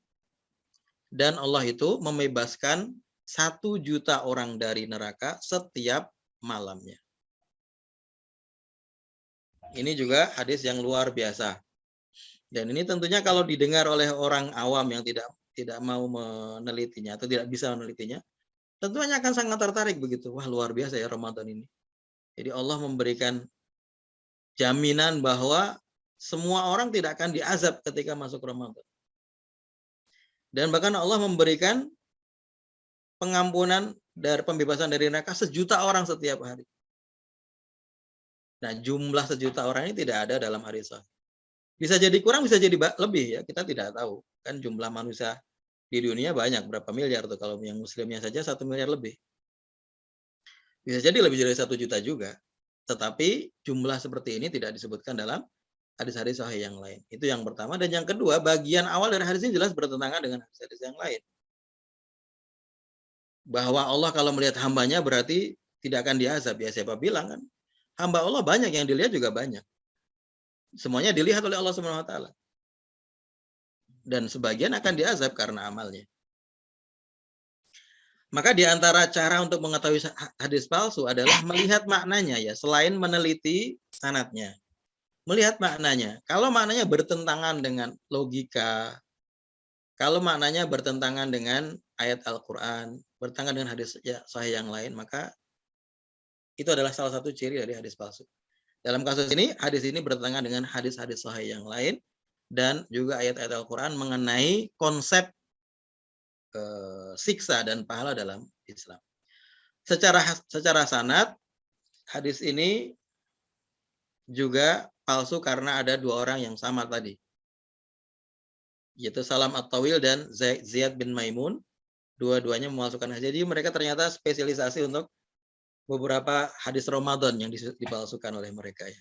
Dan Allah itu membebaskan 1 juta orang dari neraka setiap malamnya. Ini juga hadis yang luar biasa. Dan ini tentunya kalau didengar oleh orang awam yang tidak mau menelitinya atau tidak bisa menelitinya, tentunya akan sangat tertarik begitu. Wah, luar biasa ya Ramadan ini. Jadi Allah memberikan jaminan bahwa semua orang tidak akan diazab ketika masuk Ramadan. Dan bahkan Allah memberikan pengampunan dari pembebasan dari neraka 1 juta orang setiap hari. Nah, jumlah 1 juta orang ini tidak ada dalam hadis sahih. Bisa jadi kurang, bisa jadi lebih ya, kita tidak tahu. Kan jumlah manusia di dunia banyak, berapa miliar tuh, kalau yang muslimnya saja 1 miliar lebih. Bisa jadi lebih dari 1 juta juga. Tetapi jumlah seperti ini tidak disebutkan dalam hadis-hadis sahih yang lain. Itu yang pertama. Dan yang kedua, bagian awal dari hadis ini jelas bertentangan dengan hadis-hadis yang lain. Bahwa Allah kalau melihat hambanya berarti tidak akan diazab. Ya siapa bilang kan? Hamba Allah banyak, yang dilihat juga banyak. Semuanya dilihat oleh Allah Subhanahu wa taala. Dan sebagian akan diazab karena amalnya. Maka di antara cara untuk mengetahui hadis palsu adalah melihat maknanya ya, selain meneliti sanadnya. Melihat maknanya. Kalau maknanya bertentangan dengan logika, kalau maknanya bertentangan dengan ayat Al-Qur'an, bertentangan dengan hadis sahih yang lain, maka itu adalah salah satu ciri dari hadis palsu. Dalam kasus ini, hadis ini bertentangan dengan hadis-hadis sahih yang lain dan juga ayat-ayat Al-Qur'an mengenai konsep siksa dan pahala dalam Islam. Secara sanad, hadis ini juga palsu karena ada 2 orang yang sama tadi, yaitu Salam At-Tawil dan Ziyad bin Maimun. Dua-duanya memalsukan hadis. Jadi mereka ternyata spesialisasi untuk beberapa hadis Ramadan yang dipalsukan oleh mereka ya.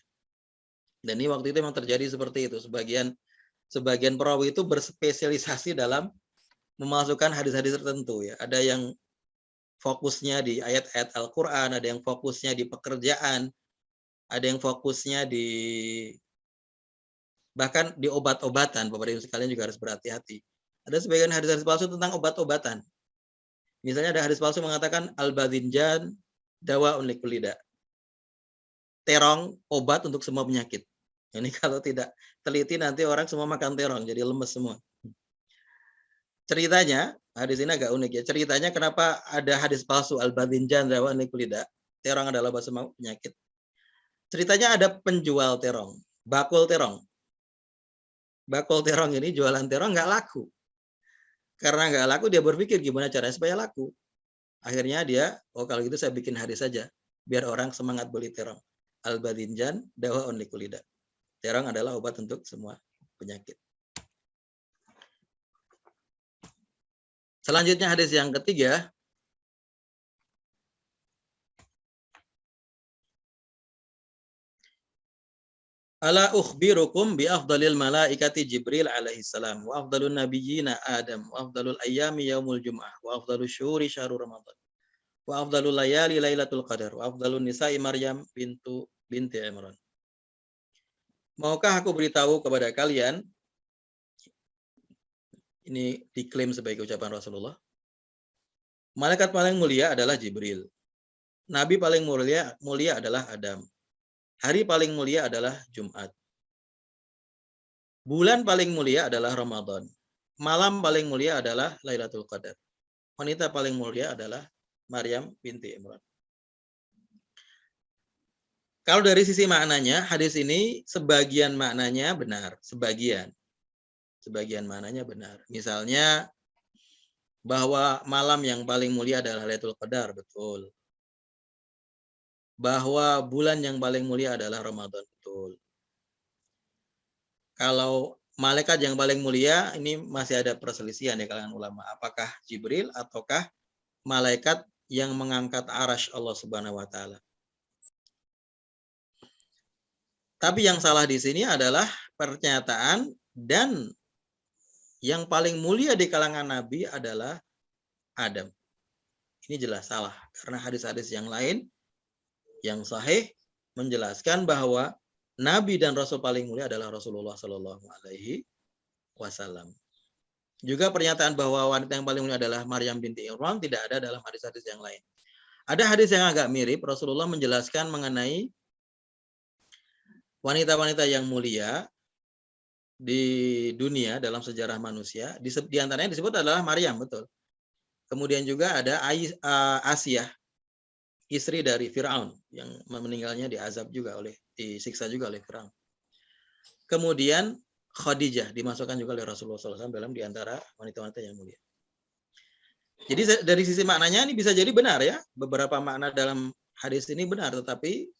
Dan ini waktu itu memang terjadi seperti itu. Sebagian perawi itu berspesialisasi dalam memasukkan hadis-hadis tertentu ya. Ada yang fokusnya di ayat-ayat Al-Qur'an, ada yang fokusnya di pekerjaan, ada yang fokusnya di bahkan di obat-obatan. Bapak Ibu sekalian juga harus berhati-hati. Ada sebagian hadis-hadis palsu tentang obat-obatan. Misalnya ada hadis palsu mengatakan al-badhinjan dawaun likulli da. Terong obat untuk semua penyakit. Ini kalau tidak teliti nanti orang semua makan terong jadi lemes semua. Ceritanya, hadis ini agak unik ya. Ceritanya kenapa ada hadis palsu al-badhinjan dawaun likulli da. Terong adalah obat semua penyakit. Ceritanya ada penjual terong, bakul terong. Bakul terong ini jualan terong nggak laku. Karena nggak laku dia berpikir gimana caranya supaya laku. Akhirnya dia, kalau gitu saya bikin hadis saja biar orang semangat beli terong. Al-badhinjan dawaun likulli da. Terong adalah obat untuk semua penyakit. Selanjutnya hadis yang ketiga. Ala ukhbirukum bi afdalil malaikati Jibril alaihi salam wa afdalun nabiyyina Adam wa afdalul ayyami yaumul jum'ah wa afdalus syuhuri syahrul ramadan wa afdalul layali lailatul qadar wa afdalun nisa'i Maryam binti Imran. Maukah aku beritahu kepada kalian, ini diklaim sebagai ucapan Rasulullah, malaikat paling mulia adalah Jibril. Nabi paling mulia adalah Adam. Hari paling mulia adalah Jumat. Bulan paling mulia adalah Ramadan. Malam paling mulia adalah Lailatul Qadar. Wanita paling mulia adalah Maryam binti Imran. Kalau dari sisi maknanya, hadis ini sebagian maknanya benar. Sebagian maknanya benar. Misalnya, bahwa malam yang paling mulia adalah Lailatul Qadar, betul. Bahwa bulan yang paling mulia adalah Ramadan, betul. Kalau malaikat yang paling mulia, ini masih ada perselisihan ya kalangan ulama. Apakah Jibril ataukah malaikat yang mengangkat arasy Allah Subhanahu wa taala. Tapi yang salah di sini adalah pernyataan dan yang paling mulia di kalangan nabi adalah Adam. Ini jelas salah karena hadis-hadis yang lain yang sahih menjelaskan bahwa nabi dan rasul paling mulia adalah Rasulullah Shallallahu alaihi wasallam. Juga pernyataan bahwa wanita yang paling mulia adalah Maryam binti Imran tidak ada dalam hadis-hadis yang lain. Ada hadis yang agak mirip, Rasulullah menjelaskan mengenai wanita-wanita yang mulia di dunia dalam sejarah manusia. Di antaranya disebut adalah Maryam, betul. Kemudian juga ada Asia, istri dari Firaun yang meninggalnya disiksa juga oleh Firaun. Kemudian Khadijah dimasukkan juga oleh Rasulullah SAW dalam diantara wanita-wanita yang mulia. Jadi dari sisi maknanya ini bisa jadi benar ya. Beberapa makna dalam hadis ini benar, tetapi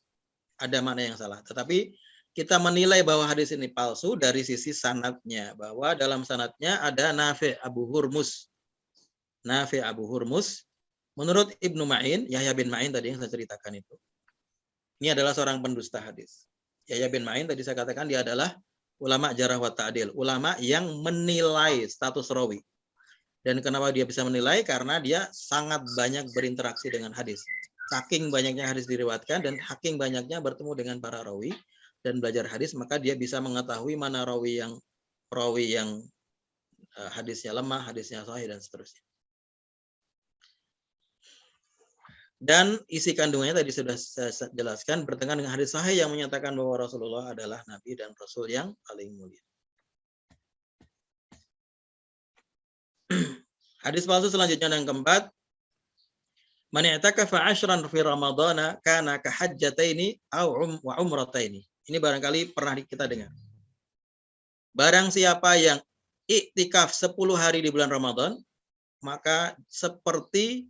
ada makna yang salah. Tetapi kita menilai bahwa hadis ini palsu dari sisi sanadnya. Bahwa dalam sanadnya ada Nafi' Abu Hurmus. Nafi' Abu Hurmus. Menurut Ibnu Ma'in, Yahya bin Ma'in tadi yang saya ceritakan itu. Ini adalah seorang pendusta hadis. Yahya bin Ma'in tadi saya katakan dia adalah ulama jarah wa ta'dil, ulama yang menilai status rawi. Dan kenapa dia bisa menilai? Karena dia sangat banyak berinteraksi dengan hadis. Saking banyaknya hadis diriwayatkan dan saking banyaknya bertemu dengan para rawi dan belajar hadis, maka dia bisa mengetahui mana rawi yang hadisnya lemah, hadisnya sahih dan seterusnya. Dan isi kandungannya tadi sudah saya jelaskan bertentangan dengan hadis sahih yang menyatakan bahwa Rasulullah adalah nabi dan rasul yang paling mulia. Hadis palsu selanjutnya yang keempat, man i'takafa 'ashran fi ramadhana kana ka hajjataini wa umrataini. Ini barangkali pernah kita dengar. Barang siapa yang iktikaf 10 hari di bulan Ramadan, maka seperti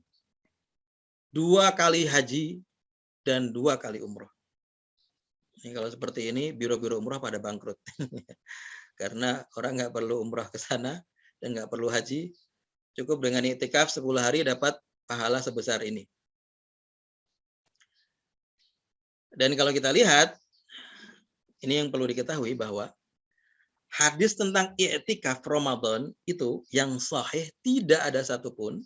2 kali haji dan 2 kali umroh. Ini kalau seperti ini, biro-biro umroh pada bangkrut. Karena orang nggak perlu umroh ke sana dan nggak perlu haji. Cukup dengan iktikaf 10 hari dapat pahala sebesar ini. Dan kalau kita lihat, ini yang perlu diketahui bahwa hadis tentang iktikaf Ramadan itu yang sahih tidak ada satupun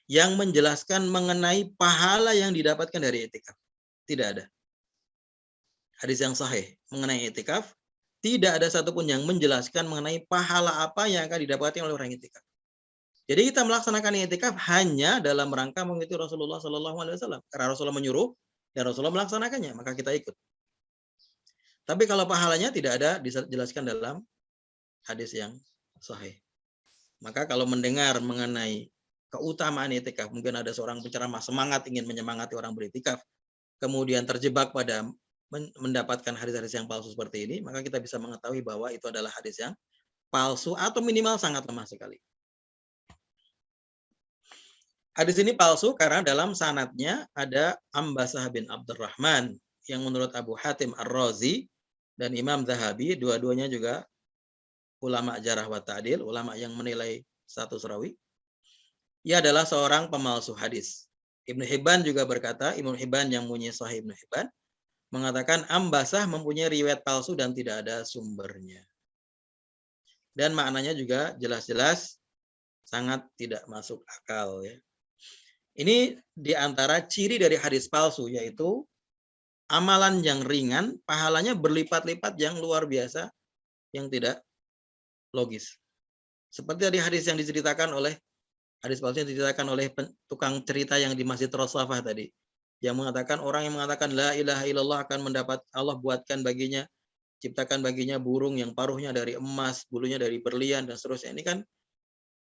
yang menjelaskan mengenai pahala yang didapatkan dari iktikaf. Tidak ada. Hadis yang sahih mengenai iktikaf, tidak ada satupun yang menjelaskan mengenai pahala apa yang akan didapatkan oleh orang iktikaf. Jadi kita melaksanakan iktikaf hanya dalam rangka mengikuti Rasulullah SAW. Karena Rasulullah menyuruh dan Rasulullah melaksanakannya, maka kita ikut. Tapi kalau pahalanya tidak ada dijelaskan dalam hadis yang sahih. Maka kalau mendengar mengenai keutamaan iktikaf, mungkin ada seorang penceramah semangat ingin menyemangati orang beriktikaf, kemudian terjebak pada mendapatkan hadis-hadis yang palsu seperti ini, maka kita bisa mengetahui bahwa itu adalah hadis yang palsu atau minimal sangat lemah sekali. Hadis ini palsu karena dalam sanadnya ada Ambasah bin Abdurrahman yang menurut Abu Hatim Ar-Razi dan Imam Zahabi, dua-duanya juga ulama jarah wa ta'dil, ulama yang menilai status rawi. Ia adalah seorang pemalsu hadis. Ibnu Hibban juga berkata, Ibnu Hibban yang punya Sahih Ibnu Hibban mengatakan Ambasah mempunyai riwayat palsu dan tidak ada sumbernya. Dan maknanya juga jelas-jelas sangat tidak masuk akal ya. Ini diantara ciri dari hadis palsu, yaitu amalan yang ringan, pahalanya berlipat-lipat yang luar biasa, yang tidak logis. Seperti tadi hadis yang diceritakan oleh hadis palsu yang diceritakan oleh tukang cerita yang di Masjid Rosafah tadi, yang mengatakan orang yang mengatakan la ilaha illallah akan mendapat Allah buatkan baginya, ciptakan baginya burung yang paruhnya dari emas, bulunya dari berlian dan seterusnya. Ini kan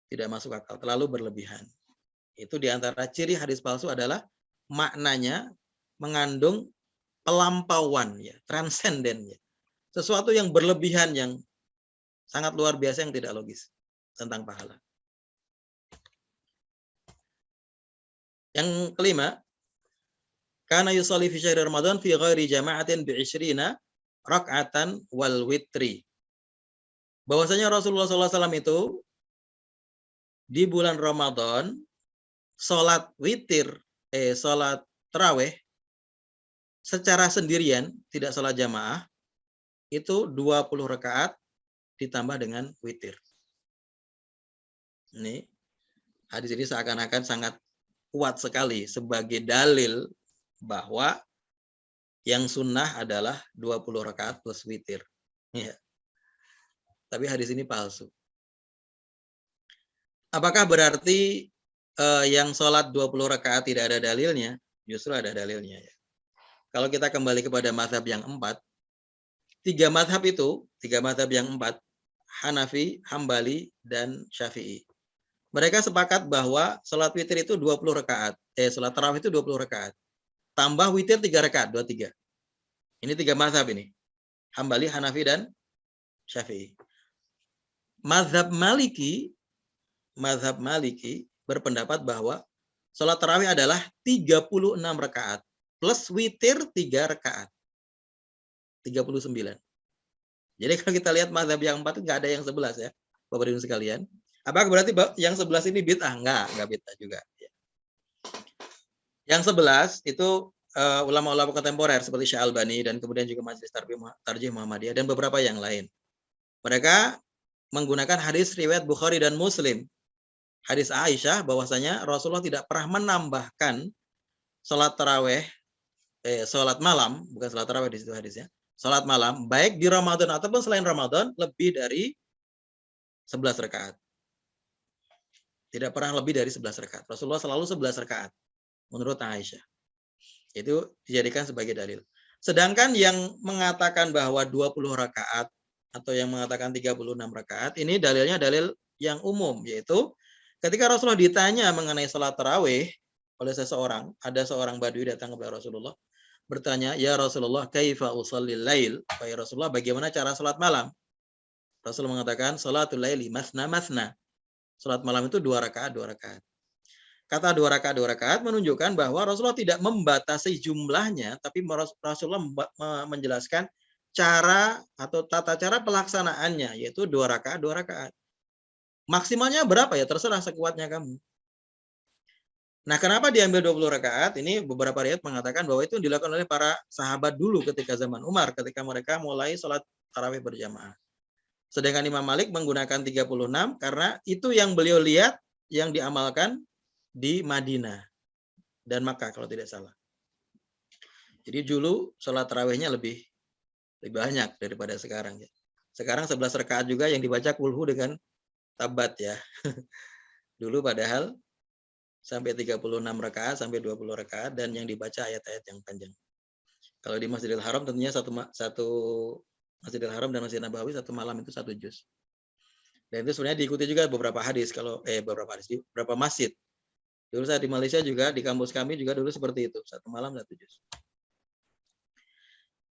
tidak masuk akal, terlalu berlebihan. Itu diantara ciri hadis palsu adalah maknanya mengandung pelampauan, ya, transenden, ya. Sesuatu yang berlebihan, yang sangat luar biasa, yang tidak logis tentang pahala. Yang kelima, kana yusalli fi syahri Ramadan fi ghairi jama'atin bi 20 rak'atan wal witri. Bahwasanya Rasulullah SAW itu di bulan Ramadan salat witir, salat tarawih secara sendirian, tidak salat jamaah, itu 20 rakaat ditambah dengan witir. Ini hadis ini seakan-akan sangat kuat sekali sebagai dalil bahwa yang sunnah adalah 20 rakaat plus witir. Ya. Tapi hadis ini palsu. Apakah berarti yang sholat 20 rakaat tidak ada dalilnya? Justru ada dalilnya. Ya. Kalau kita kembali kepada mazhab yang 4, tiga mazhab yang 4, Hanafi, Hambali, dan Syafi'i. Mereka sepakat bahwa sholat witir itu 20 rakaat. Sholat tarawih itu 20 rakaat. Tambah witir 3 rakaat, 23. Ini tiga mazhab ini. Hambali, Hanafi, dan Syafi'i. Mazhab Maliki berpendapat bahwa sholat tarawih adalah 36 rakaat. Plus witir 3 rakaat. 39. Jadi kalau kita lihat mazhab yang 4 itu nggak ada yang 11 ya. Bapak Ibu sekalian. Apakah berarti yang 11 ini bid'ah? Enggak bid'ah juga. Yang 11 itu ulama-ulama kontemporer seperti Syekh Albani dan kemudian juga Majelis Tarjih Muhammadiyah dan beberapa yang lain. Mereka menggunakan hadis riwayat Bukhari dan Muslim. Hadis Aisyah bahwasanya Rasulullah tidak pernah menambahkan sholat tarawih, sholat malam, bukan sholat tarawih di situ hadisnya, sholat malam, baik di Ramadan ataupun selain Ramadan, lebih dari 11 rakaat. Tidak pernah lebih dari 11 rakaat. Rasulullah selalu 11 rakaat. Menurut Aisyah. Itu dijadikan sebagai dalil. Sedangkan yang mengatakan bahwa 20 rakaat atau yang mengatakan 36 rakaat, ini dalilnya dalil yang umum, yaitu ketika Rasulullah ditanya mengenai salat tarawih oleh seseorang, ada seorang badui datang kepada Rasulullah, bertanya, "Ya Rasulullah, kaifa usallil lail?" Ya Rasulullah, bagaimana cara salat malam? Rasul mengatakan, "Salatul laili masna masna." Salat malam itu 2 rakaat, 2 rakaat. Kata 2 rakaat, 2 rakaat menunjukkan bahwa Rasulullah tidak membatasi jumlahnya, tapi Rasulullah menjelaskan cara atau tata cara pelaksanaannya, yaitu 2 rakaat, 2 rakaat. Maksimalnya berapa ya? Terserah sekuatnya kamu. Nah, kenapa diambil 20 rakaat? Ini beberapa riwayat mengatakan bahwa itu dilakukan oleh para sahabat dulu ketika zaman Umar, ketika mereka mulai sholat tarawih berjamaah. Sedangkan Imam Malik menggunakan 36 karena itu yang beliau lihat yang diamalkan di Madinah dan Makkah kalau tidak salah. Jadi dulu sholat tarawihnya lebih banyak daripada sekarang. Ya. Sekarang 11 rakaat juga yang dibaca kulhu dengan tabat ya. Dulu padahal sampai 36 rakaat sampai 20 rakaat dan yang dibaca ayat-ayat yang panjang. Kalau di Masjidil Haram tentunya satu Masjidil Haram dan Masjid Nabawi satu malam itu 1 juz. Dan itu sebenarnya diikuti juga beberapa hadis beberapa masjid. Dulu saya di Malaysia juga di kampus kami juga dulu seperti itu, 1 malam 1 juz.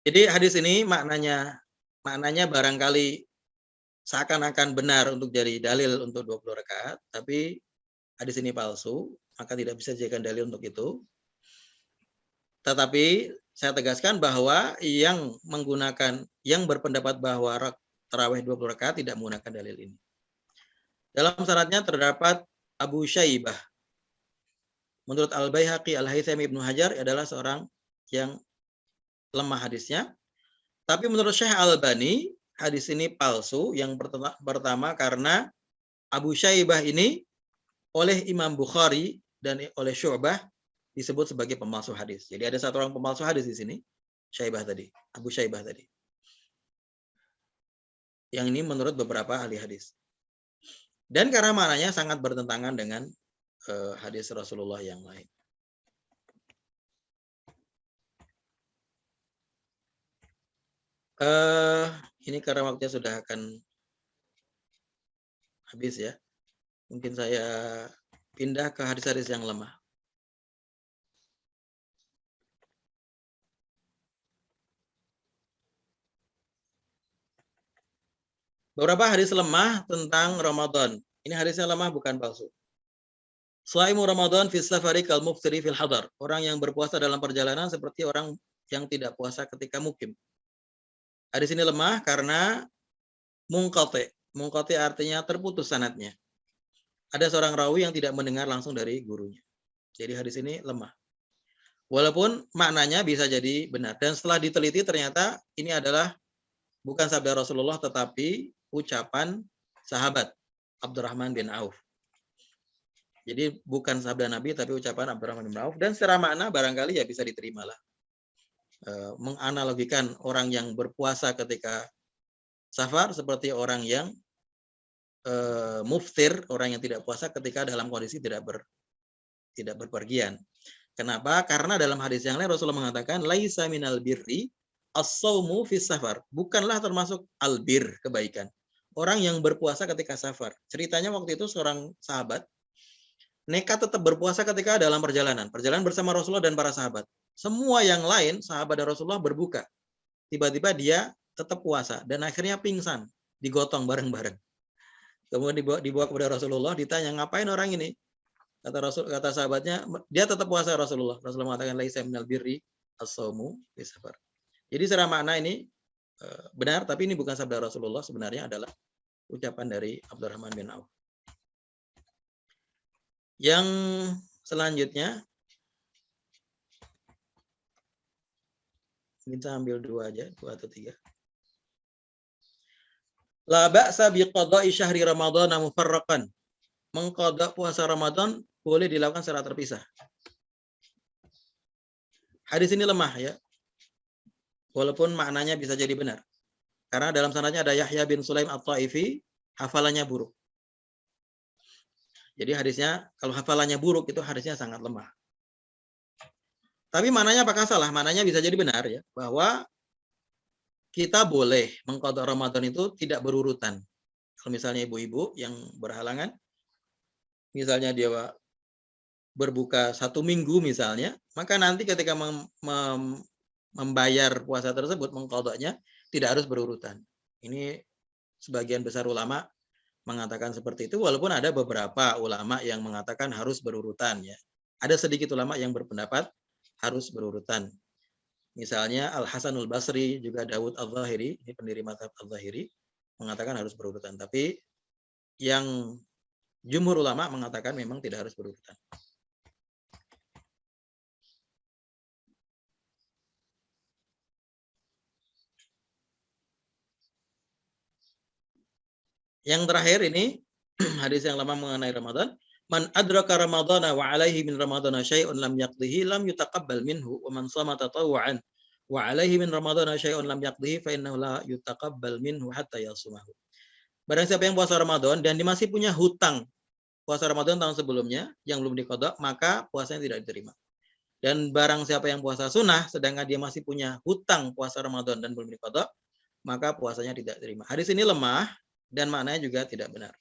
Jadi hadis ini maknanya barangkali seakan-akan benar untuk jadi dalil untuk 20 rakaat, tapi hadis ini palsu, maka tidak bisa dijadikan dalil untuk itu. Tetapi saya tegaskan bahwa yang berpendapat bahwa tarawih 20 rakaat tidak menggunakan dalil ini. Dalam syaratnya terdapat Abu Syaibah. Menurut Al-Baihaqi, Al-Haythami, Ibnu Hajar adalah seorang yang lemah hadisnya. Tapi menurut Syekh Albani, hadis ini palsu. Yang pertama karena Abu Syaibah ini oleh Imam Bukhari dan oleh Syu'bah disebut sebagai pemalsu hadis. Jadi ada satu orang pemalsu hadis di sini. Syaibah tadi, Abu Syaibah tadi. Yang ini menurut beberapa ahli hadis. Dan karena maknanya sangat bertentangan dengan hadis Rasulullah yang lain. Ini karena waktunya sudah akan habis ya. Mungkin saya pindah ke hadis-hadis yang lemah. Beberapa hadis lemah tentang Ramadan. Ini hadisnya lemah bukan palsu. Shaimu Ramadan fi safari kal muftiri fil hadar. Orang yang berpuasa dalam perjalanan seperti orang yang tidak puasa ketika mukim. Hadis ini lemah karena mungqati. Mungqati artinya terputus sanadnya. Ada seorang rawi yang tidak mendengar langsung dari gurunya. Jadi hadis ini lemah. Walaupun maknanya bisa jadi benar. Dan setelah diteliti ternyata ini adalah bukan sabda Rasulullah tetapi ucapan sahabat Abdurrahman bin Auf. Jadi bukan sabda Nabi tapi ucapan Abdurrahman bin Auf. Dan secara makna barangkali ya bisa diterimalah. Menganalogikan orang yang berpuasa ketika safar seperti orang yang muftir, orang yang tidak puasa ketika dalam kondisi tidak berpergian. Kenapa? Karena dalam hadis yang lain Rasulullah mengatakan laisa minal birri as-saumu fis safar. Bukanlah termasuk albir, kebaikan. Orang yang berpuasa ketika safar. Ceritanya waktu itu seorang sahabat nekat tetap berpuasa ketika dalam perjalanan. Perjalanan bersama Rasulullah dan para sahabat. Semua yang lain sahabat dan Rasulullah berbuka. Tiba-tiba dia tetap puasa dan akhirnya pingsan, digotong bareng-bareng. Kemudian dibawa kepada Rasulullah, ditanya ngapain orang ini? Kata sahabatnya, dia tetap puasa Rasulullah. Rasulullah mengatakan laisa minal birri as-saumu fi safar. Jadi secara makna ini benar, tapi ini bukan sabda Rasulullah, sebenarnya adalah ucapan dari Abdurrahman bin Auf. Yang selanjutnya, kita ambil dua aja, 2 atau 3. La ba'sa biqada'i syahri Ramadhan mufarraqan. Mengqada puasa Ramadan boleh dilakukan secara terpisah. Hadis ini lemah ya. Walaupun maknanya bisa jadi benar. Karena dalam sanadnya ada Yahya bin Sulaim At-Taifi, hafalannya buruk. Jadi hadisnya kalau hafalannya buruk itu hadisnya sangat lemah. Tapi maknanya apakah salah? Maknanya bisa jadi benar ya, bahwa kita boleh mengqada Ramadan itu tidak berurutan. Kalau misalnya ibu-ibu yang berhalangan, misalnya dia berbuka 1 minggu misalnya, maka nanti ketika membayar puasa tersebut, mengqadanya tidak harus berurutan. Ini sebagian besar ulama mengatakan seperti itu, walaupun ada beberapa ulama yang mengatakan harus berurutan ya. Ada sedikit ulama yang berpendapat harus berurutan. Misalnya Al-Hasanul Basri, juga Dawud Al-Zahiri, ini pendiri mazhab Al-Zahiri, mengatakan harus berurutan. Tapi yang jumhur ulama mengatakan memang tidak harus berurutan. Yang terakhir ini, hadis yang lama mengenai Ramadan. Man adraka Ramadana wa alaihi min Ramadana syai'un lam yaqdihi lam yutaqabbal minhu wa man shama tatawwu'an wa alaihi min Ramadana syai'un lam yaqdihi fa innahu la yutaqabbal minhu hatta yasumahu. Barang siapa yang puasa Ramadan dan dia masih punya hutang puasa Ramadan tahun sebelumnya yang belum diqadha, maka puasanya tidak diterima. Dan barang siapa yang puasa sunnah sedangkan dia masih punya hutang puasa Ramadan dan belum diqadha, maka puasanya tidak diterima. Hadis ini lemah dan maknanya juga tidak benar.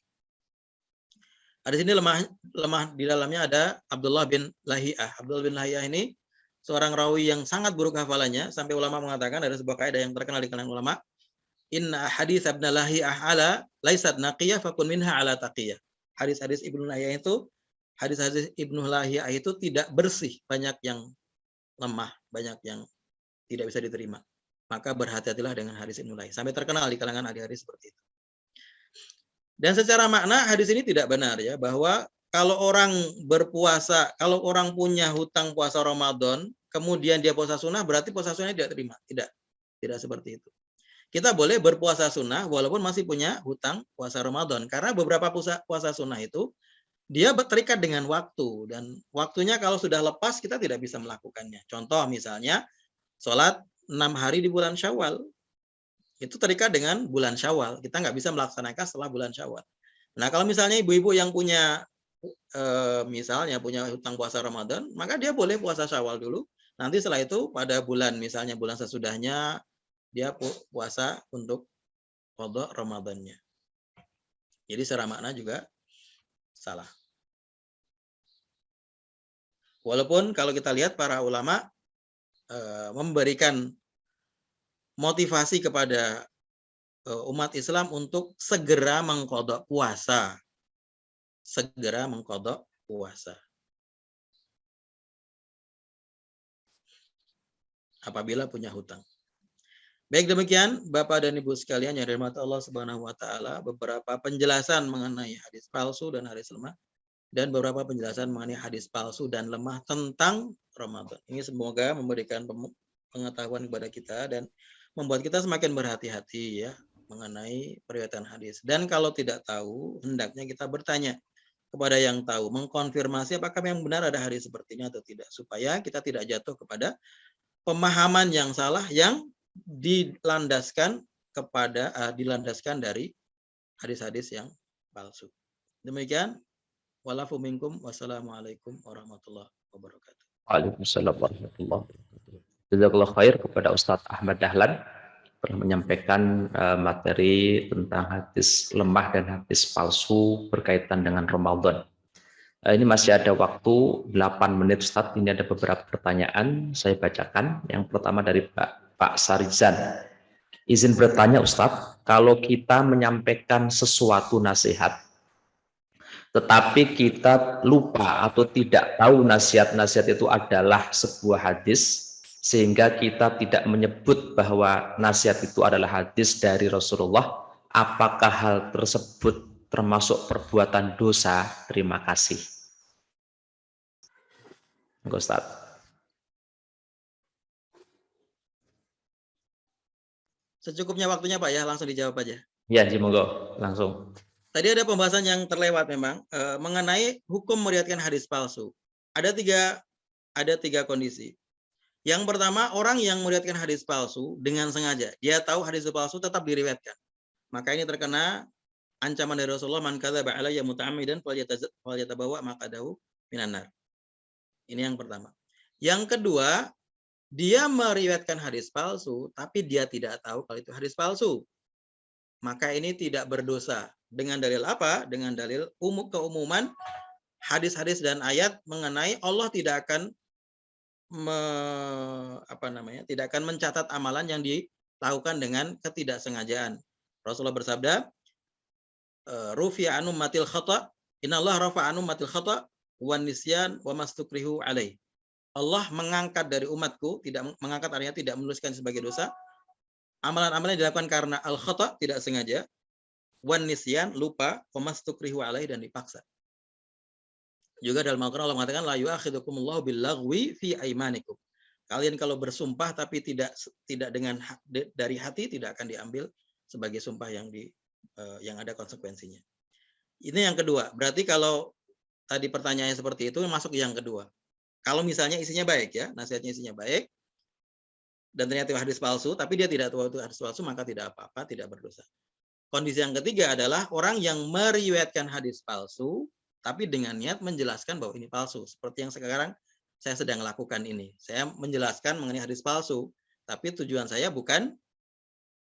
Hadis ini lemah di dalamnya ada Abdullah bin Lahiyah. Abdullah bin Lahiyah ini seorang rawi yang sangat buruk hafalannya, sampai ulama mengatakan ada sebuah kaidah yang terkenal di kalangan ulama, inna hadits Ibnu Lahiyah ala laisat naqiyah fakun minha ala taqiyah. Hadis-hadis Ibnu Lahiyah itu, hadis-hadis Ibnu Lahiyah itu tidak bersih, banyak yang lemah, banyak yang tidak bisa diterima. Maka berhati-hatilah dengan hadis Ibnu Lahiyah. Sampai terkenal di kalangan ahli hadis seperti itu. Dan secara makna hadis ini tidak benar ya, bahwa kalau orang berpuasa, kalau orang punya hutang puasa Ramadan, kemudian dia puasa sunnah, berarti puasa sunnah tidak terima. Tidak seperti itu. Kita boleh berpuasa sunnah walaupun masih punya hutang puasa Ramadan. Karena beberapa puasa sunnah itu, dia terikat dengan waktu. Dan waktunya kalau sudah lepas, kita tidak bisa melakukannya. Contoh misalnya, sholat hari di bulan Syawal. Itu terikat dengan bulan Syawal. Kita nggak bisa melaksanakan setelah bulan Syawal. Nah, kalau misalnya ibu-ibu yang punya misalnya punya hutang puasa Ramadan, maka dia boleh puasa Syawal dulu. Nanti setelah itu pada bulan misalnya bulan sesudahnya dia puasa untuk qada Ramadannya. Jadi secara makna juga salah. Walaupun kalau kita lihat para ulama memberikan motivasi kepada umat Islam untuk segera mengqadha puasa. Segera mengqadha puasa. Apabila punya hutang. Baik, demikian Bapak dan Ibu sekalian yang dirahmati Allah Subhanahu wa taala, beberapa penjelasan mengenai hadis palsu dan hadis lemah dan beberapa penjelasan mengenai hadis palsu dan lemah tentang Ramadan. Ini semoga memberikan pengetahuan kepada kita dan membuat kita semakin berhati-hati ya mengenai periwayatan hadis. Dan kalau tidak tahu, hendaknya kita bertanya kepada yang tahu, mengkonfirmasi apakah memang benar ada hadis seperti ini atau tidak, supaya kita tidak jatuh kepada pemahaman yang salah yang dilandaskan dari hadis-hadis yang palsu. Demikian, walafu minkum, wassalamualaikum warahmatullahi wabarakatuh. Waalaikumsalam warahmatullahi wabarakatuh. Jazakallah khair kepada Ustadz Ahmad Dahlan telah menyampaikan materi tentang hadis lemah dan hadis palsu berkaitan dengan Ramadan. Ini masih ada waktu 8 menit Ustadz. Ini ada beberapa pertanyaan saya bacakan. Yang pertama dari Pak Sarizan. Izin bertanya Ustadz, kalau kita menyampaikan sesuatu nasihat tetapi kita lupa atau tidak tahu nasihat-nasihat itu adalah sebuah hadis, sehingga kita tidak menyebut bahwa nasihat itu adalah hadis dari Rasulullah, apakah hal tersebut termasuk perbuatan dosa? Terima kasih. Ustaz. Secukupnya waktunya Pak ya, langsung dijawab aja. Ya, monggo langsung. Tadi ada pembahasan yang terlewat memang mengenai hukum meriwayatkan hadis palsu. Ada tiga kondisi. Yang pertama, orang yang meriwayatkan hadis palsu dengan sengaja. Dia tahu hadis palsu tetap diriwayatkan. Maka ini terkena ancaman dari Rasulullah, man kadzaba alayya muta'ammidan falyatabawa maq'adahu minan nar. Ini yang pertama. Yang kedua, dia meriwayatkan hadis palsu tapi dia tidak tahu kalau itu hadis palsu. Maka ini tidak berdosa. Dengan dalil apa? Dengan dalil keumuman hadis-hadis dan ayat mengenai Allah tidak akan tidak akan mencatat amalan yang dilakukan dengan ketidaksengajaan. Rasulullah bersabda, rufi'a an ummatil khata', innallaha rafa'a an ummatil khata' wan nisyan wa mastukrihu alaih. Allah mengangkat dari umatku, tidak mengangkat artinya tidak menuliskan sebagai dosa, amalan-amalan yang dilakukan karena al-khata' tidak sengaja, wan nisyan lupa, wa mastukrihu alaih dan dipaksa. Juga dalam Al-Quran Allah mengatakan la yu'akhidukumullahu billaghwi fi aimanikum. Kalian kalau bersumpah tapi tidak dengan dari hati tidak akan diambil sebagai sumpah yang ada konsekuensinya. Ini yang kedua. Berarti kalau tadi pertanyaannya seperti itu masuk yang kedua. Kalau misalnya isinya baik ya, nasihatnya isinya baik dan ternyata hadis palsu tapi dia tidak tahu itu hadis palsu, maka tidak apa-apa, tidak berdosa. Kondisi yang ketiga adalah orang yang meriwayatkan hadis palsu tapi dengan niat menjelaskan bahwa ini palsu. Seperti yang sekarang saya sedang lakukan ini. Saya menjelaskan mengenai hadis palsu, tapi tujuan saya bukan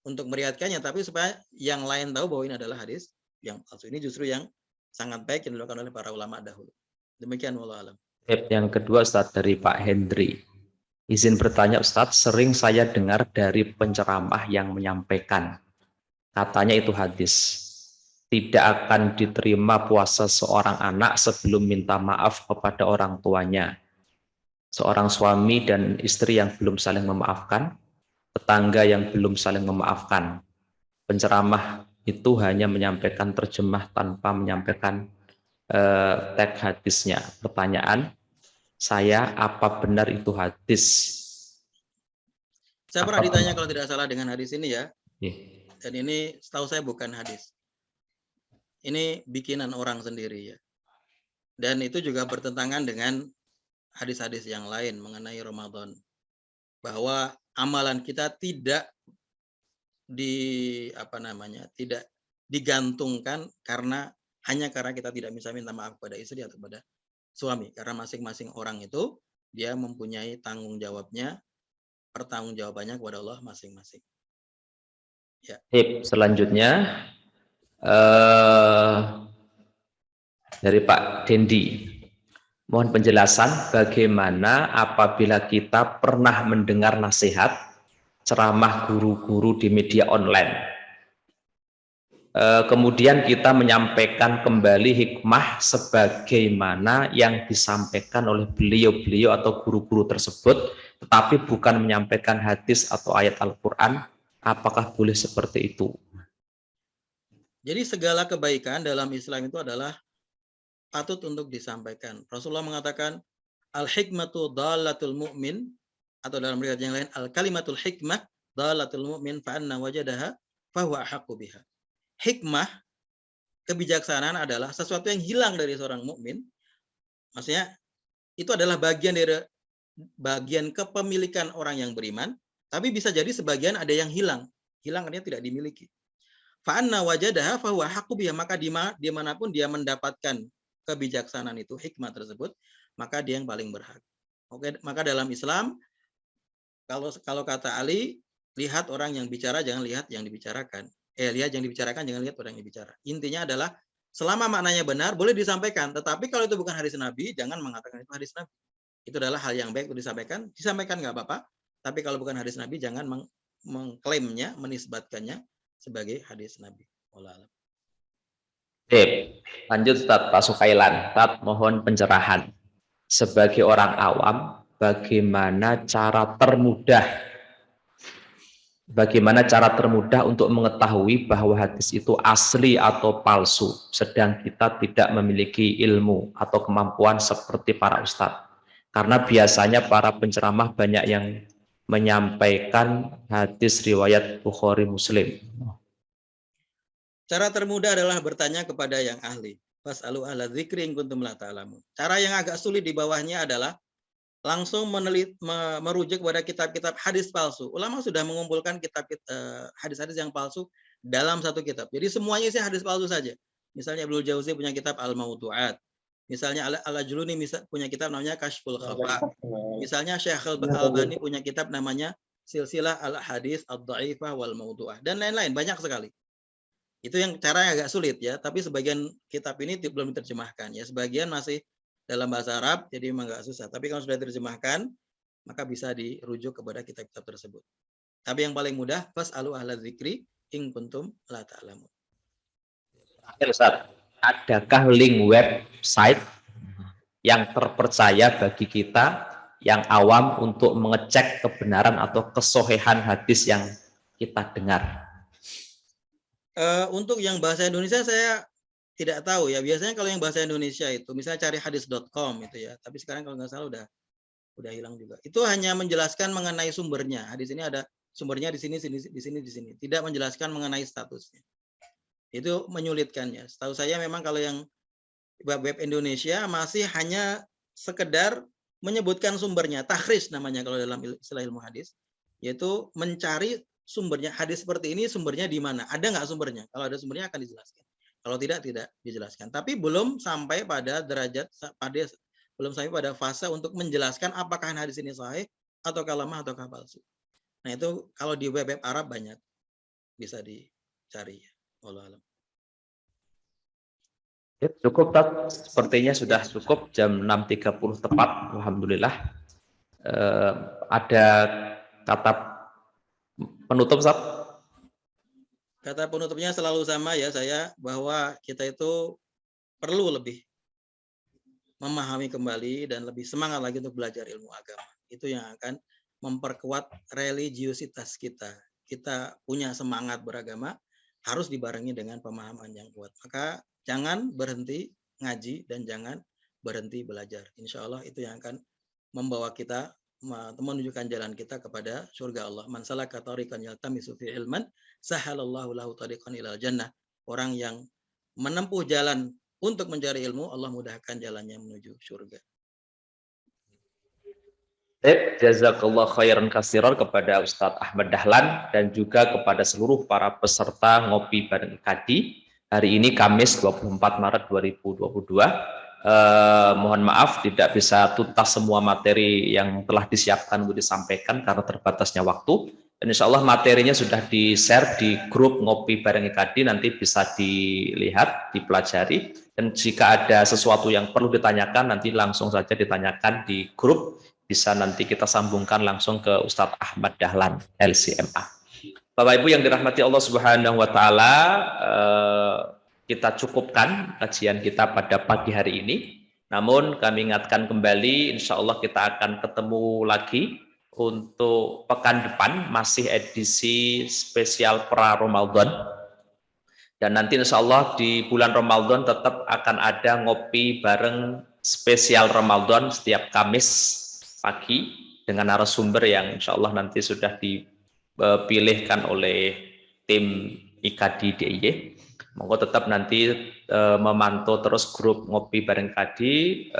untuk meriwayatkannya, tapi supaya yang lain tahu bahwa ini adalah hadis yang palsu. Ini justru yang sangat baik yang dilakukan oleh para ulama dahulu. Demikian wallahu alam. Yang kedua Ustaz dari Pak Hendri. Izin bertanya Ustaz, sering saya dengar dari penceramah yang menyampaikan, katanya itu hadis, tidak akan diterima puasa seorang anak sebelum minta maaf kepada orang tuanya. Seorang suami dan istri yang belum saling memaafkan, tetangga yang belum saling memaafkan. Penceramah itu hanya menyampaikan terjemah tanpa menyampaikan teks hadisnya. Pertanyaan saya, apa benar itu hadis? Saya pernah ditanya kalau tidak salah dengan hadis ini ya. Dan ini setahu saya bukan hadis. Ini bikinan orang sendiri ya. Dan itu juga bertentangan dengan hadis-hadis yang lain mengenai Ramadan. bahwa amalan kita tidak tidak digantungkan hanya karena kita tidak bisa minta maaf kepada istri atau kepada suami, karena masing-masing orang itu dia mempunyai tanggung jawabnya, pertanggungjawabannya kepada Allah masing-masing. Ya. Selanjutnya dari Pak Dendi, mohon penjelasan bagaimana apabila kita pernah mendengar nasihat ceramah guru-guru di media online, kemudian kita menyampaikan kembali hikmah sebagaimana yang disampaikan oleh beliau-beliau atau guru-guru tersebut, tetapi bukan menyampaikan hadis atau ayat Al-Quran. Apakah boleh seperti itu? Jadi segala kebaikan dalam Islam itu adalah patut untuk disampaikan. Rasulullah mengatakan al-hikmatu dhalatul mu'min, atau dalam riwayat yang lain al-kalimatul hikmah dhalatul mu'min fa anna wajadaha fa huwa ahaqqu biha. Hikmah, kebijaksanaan adalah sesuatu yang hilang dari seorang mukmin. Maksudnya itu adalah bagian kepemilikan orang yang beriman, tapi bisa jadi sebagian ada yang hilang. Hilang artinya tidak dimiliki. Fa anna wajadaha fa huwa ahaqqu biha, maka dimanapun dia mendapatkan kebijaksanaan itu, hikmah tersebut, maka dia yang paling berhak. Oke, maka dalam Islam kalau kata Ali, lihat orang yang bicara, jangan lihat yang dibicarakan. Lihat yang dibicarakan, jangan lihat orang yang bicara. Intinya adalah selama maknanya benar boleh disampaikan, tetapi kalau itu bukan hadis Nabi, jangan mengatakan itu hadis Nabi. Itu adalah hal yang baik untuk disampaikan nggak apa-apa. Tapi kalau bukan hadis Nabi, jangan mengklaimnya, menisbatkannya sebagai hadis Nabi. Wallah. Lanjut Ustaz, Pak Sukailan. Ustaz, mohon pencerahan. Sebagai orang awam, bagaimana cara termudah untuk mengetahui bahwa hadis itu asli atau palsu, sedang kita tidak memiliki ilmu atau kemampuan seperti para ustadz. Karena biasanya para penceramah banyak yang menyampaikan hadis riwayat Bukhari Muslim. Cara termudah adalah bertanya kepada yang ahli. Fas'alu ahla dzikri in kuntum la ta'lamun. Cara yang agak sulit di bawahnya adalah langsung merujuk kepada kitab-kitab hadis palsu. Ulama sudah mengumpulkan kitab hadis-hadis yang palsu dalam satu kitab. Jadi semuanya isi hadis palsu saja. Misalnya Ibnu Jauzi punya kitab Al-Mawdu'at. Misalnya Al-Ajluni punya kitab namanya Kashful Khafa. Misalnya Syekh Al-Albani punya kitab namanya Silsilah Al-Hadis Ad-Dha'ifah wal Mawdu'ah, dan lain-lain, banyak sekali. Itu yang cara yang agak sulit ya, tapi sebagian kitab ini belum diterjemahkan ya, sebagian masih dalam bahasa Arab, jadi memang agak susah. Tapi kalau sudah diterjemahkan, maka bisa dirujuk kepada kitab-kitab tersebut. Tapi yang paling mudah, fas'alu ahla dzikri in kuntum la ta'lamun. Terakhir Ustaz, adakah link website yang terpercaya bagi kita yang awam untuk mengecek kebenaran atau kesohihan hadis yang kita dengar? Untuk yang bahasa Indonesia saya tidak tahu ya. Biasanya kalau yang bahasa Indonesia itu misalnya cari hadis.com itu ya. Tapi sekarang kalau nggak salah udah hilang juga. Itu hanya menjelaskan mengenai sumbernya. Hadis ini ada sumbernya di sini, di sini. Tidak menjelaskan mengenai statusnya. Itu menyulitkannya. Setahu saya memang kalau yang web Indonesia masih hanya sekedar menyebutkan sumbernya. Takhris namanya kalau dalam istilah ilmu hadis. Yaitu mencari sumbernya, hadis seperti ini sumbernya di mana? Ada nggak sumbernya? Kalau ada sumbernya akan dijelaskan. Kalau tidak dijelaskan. Tapi belum sampai pada derajat, belum sampai pada fase untuk menjelaskan apakah hadis ini sahih ataukah lemah ataukah palsu. Nah itu kalau di web Arab banyak bisa dicari. Wallahu a'lam. Cukup, Tat. Sepertinya sudah cukup, jam 6.30 tepat. Alhamdulillah. Ada kata penutup, Ustaz? Kata penutupnya selalu sama ya saya, bahwa kita itu perlu lebih memahami kembali dan lebih semangat lagi untuk belajar ilmu agama. Itu yang akan memperkuat religiositas kita. Kita punya semangat beragama harus dibarengi dengan pemahaman yang kuat. Maka jangan berhenti ngaji dan jangan berhenti belajar. Insya Allah itu yang akan membawa kita, menunjukkan jalan kita kepada surga Allah. Man salaka tariqan yaltamisu fi ilman sahalallahu lahu tariqan ilal jannah. Orang yang menempuh jalan untuk mencari ilmu, Allah mudahkan jalannya menuju surga. Jazakallah khairan katsiran kepada Ustadz Ahmad Dahlan dan juga kepada seluruh para peserta ngopi bareng Kadi. Hari ini Kamis 24 Maret 2022. Mohon maaf tidak bisa tuntas semua materi yang telah disiapkan untuk disampaikan karena terbatasnya waktu. Dan insya Allah materinya sudah di-share di grup ngopi bareng Kadi, nanti bisa dilihat, dipelajari. Dan jika ada sesuatu yang perlu ditanyakan, nanti langsung saja ditanyakan di grup. Bisa nanti kita sambungkan langsung ke Ustadz Ahmad Dahlan, LCMA. Bapak Ibu yang dirahmati Allah Subhanahu wa taala, kita cukupkan kajian kita pada pagi hari ini. Namun kami ingatkan kembali, insya Allah kita akan ketemu lagi untuk pekan depan, masih edisi spesial pra Ramadan. Dan nanti insya Allah di bulan Ramadan tetap akan ada ngopi bareng spesial Ramadan setiap Kamis pagi dengan narasumber yang insya Allah nanti sudah dipilihkan oleh tim IKADI DIY. Monggo tetap nanti memantau terus grup ngopi bareng Kadi,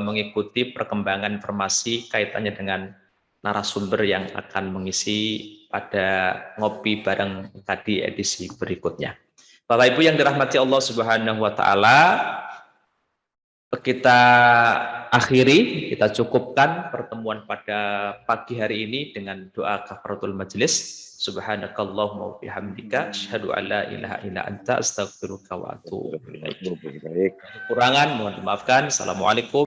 mengikuti perkembangan informasi kaitannya dengan narasumber yang akan mengisi pada ngopi bareng Kadi edisi berikutnya. Bapak Ibu yang dirahmati Allah Subhanahu wa taala, kita akhiri, kita cukupkan pertemuan pada pagi hari ini dengan doa kafaratul majelis. Subhanakallahumma wa bihamdika asyhadu an la ilaha illa anta astaghfiruka wa atubu ilaik. Kekurangan mohon dimaafkan. Assalamualaikum.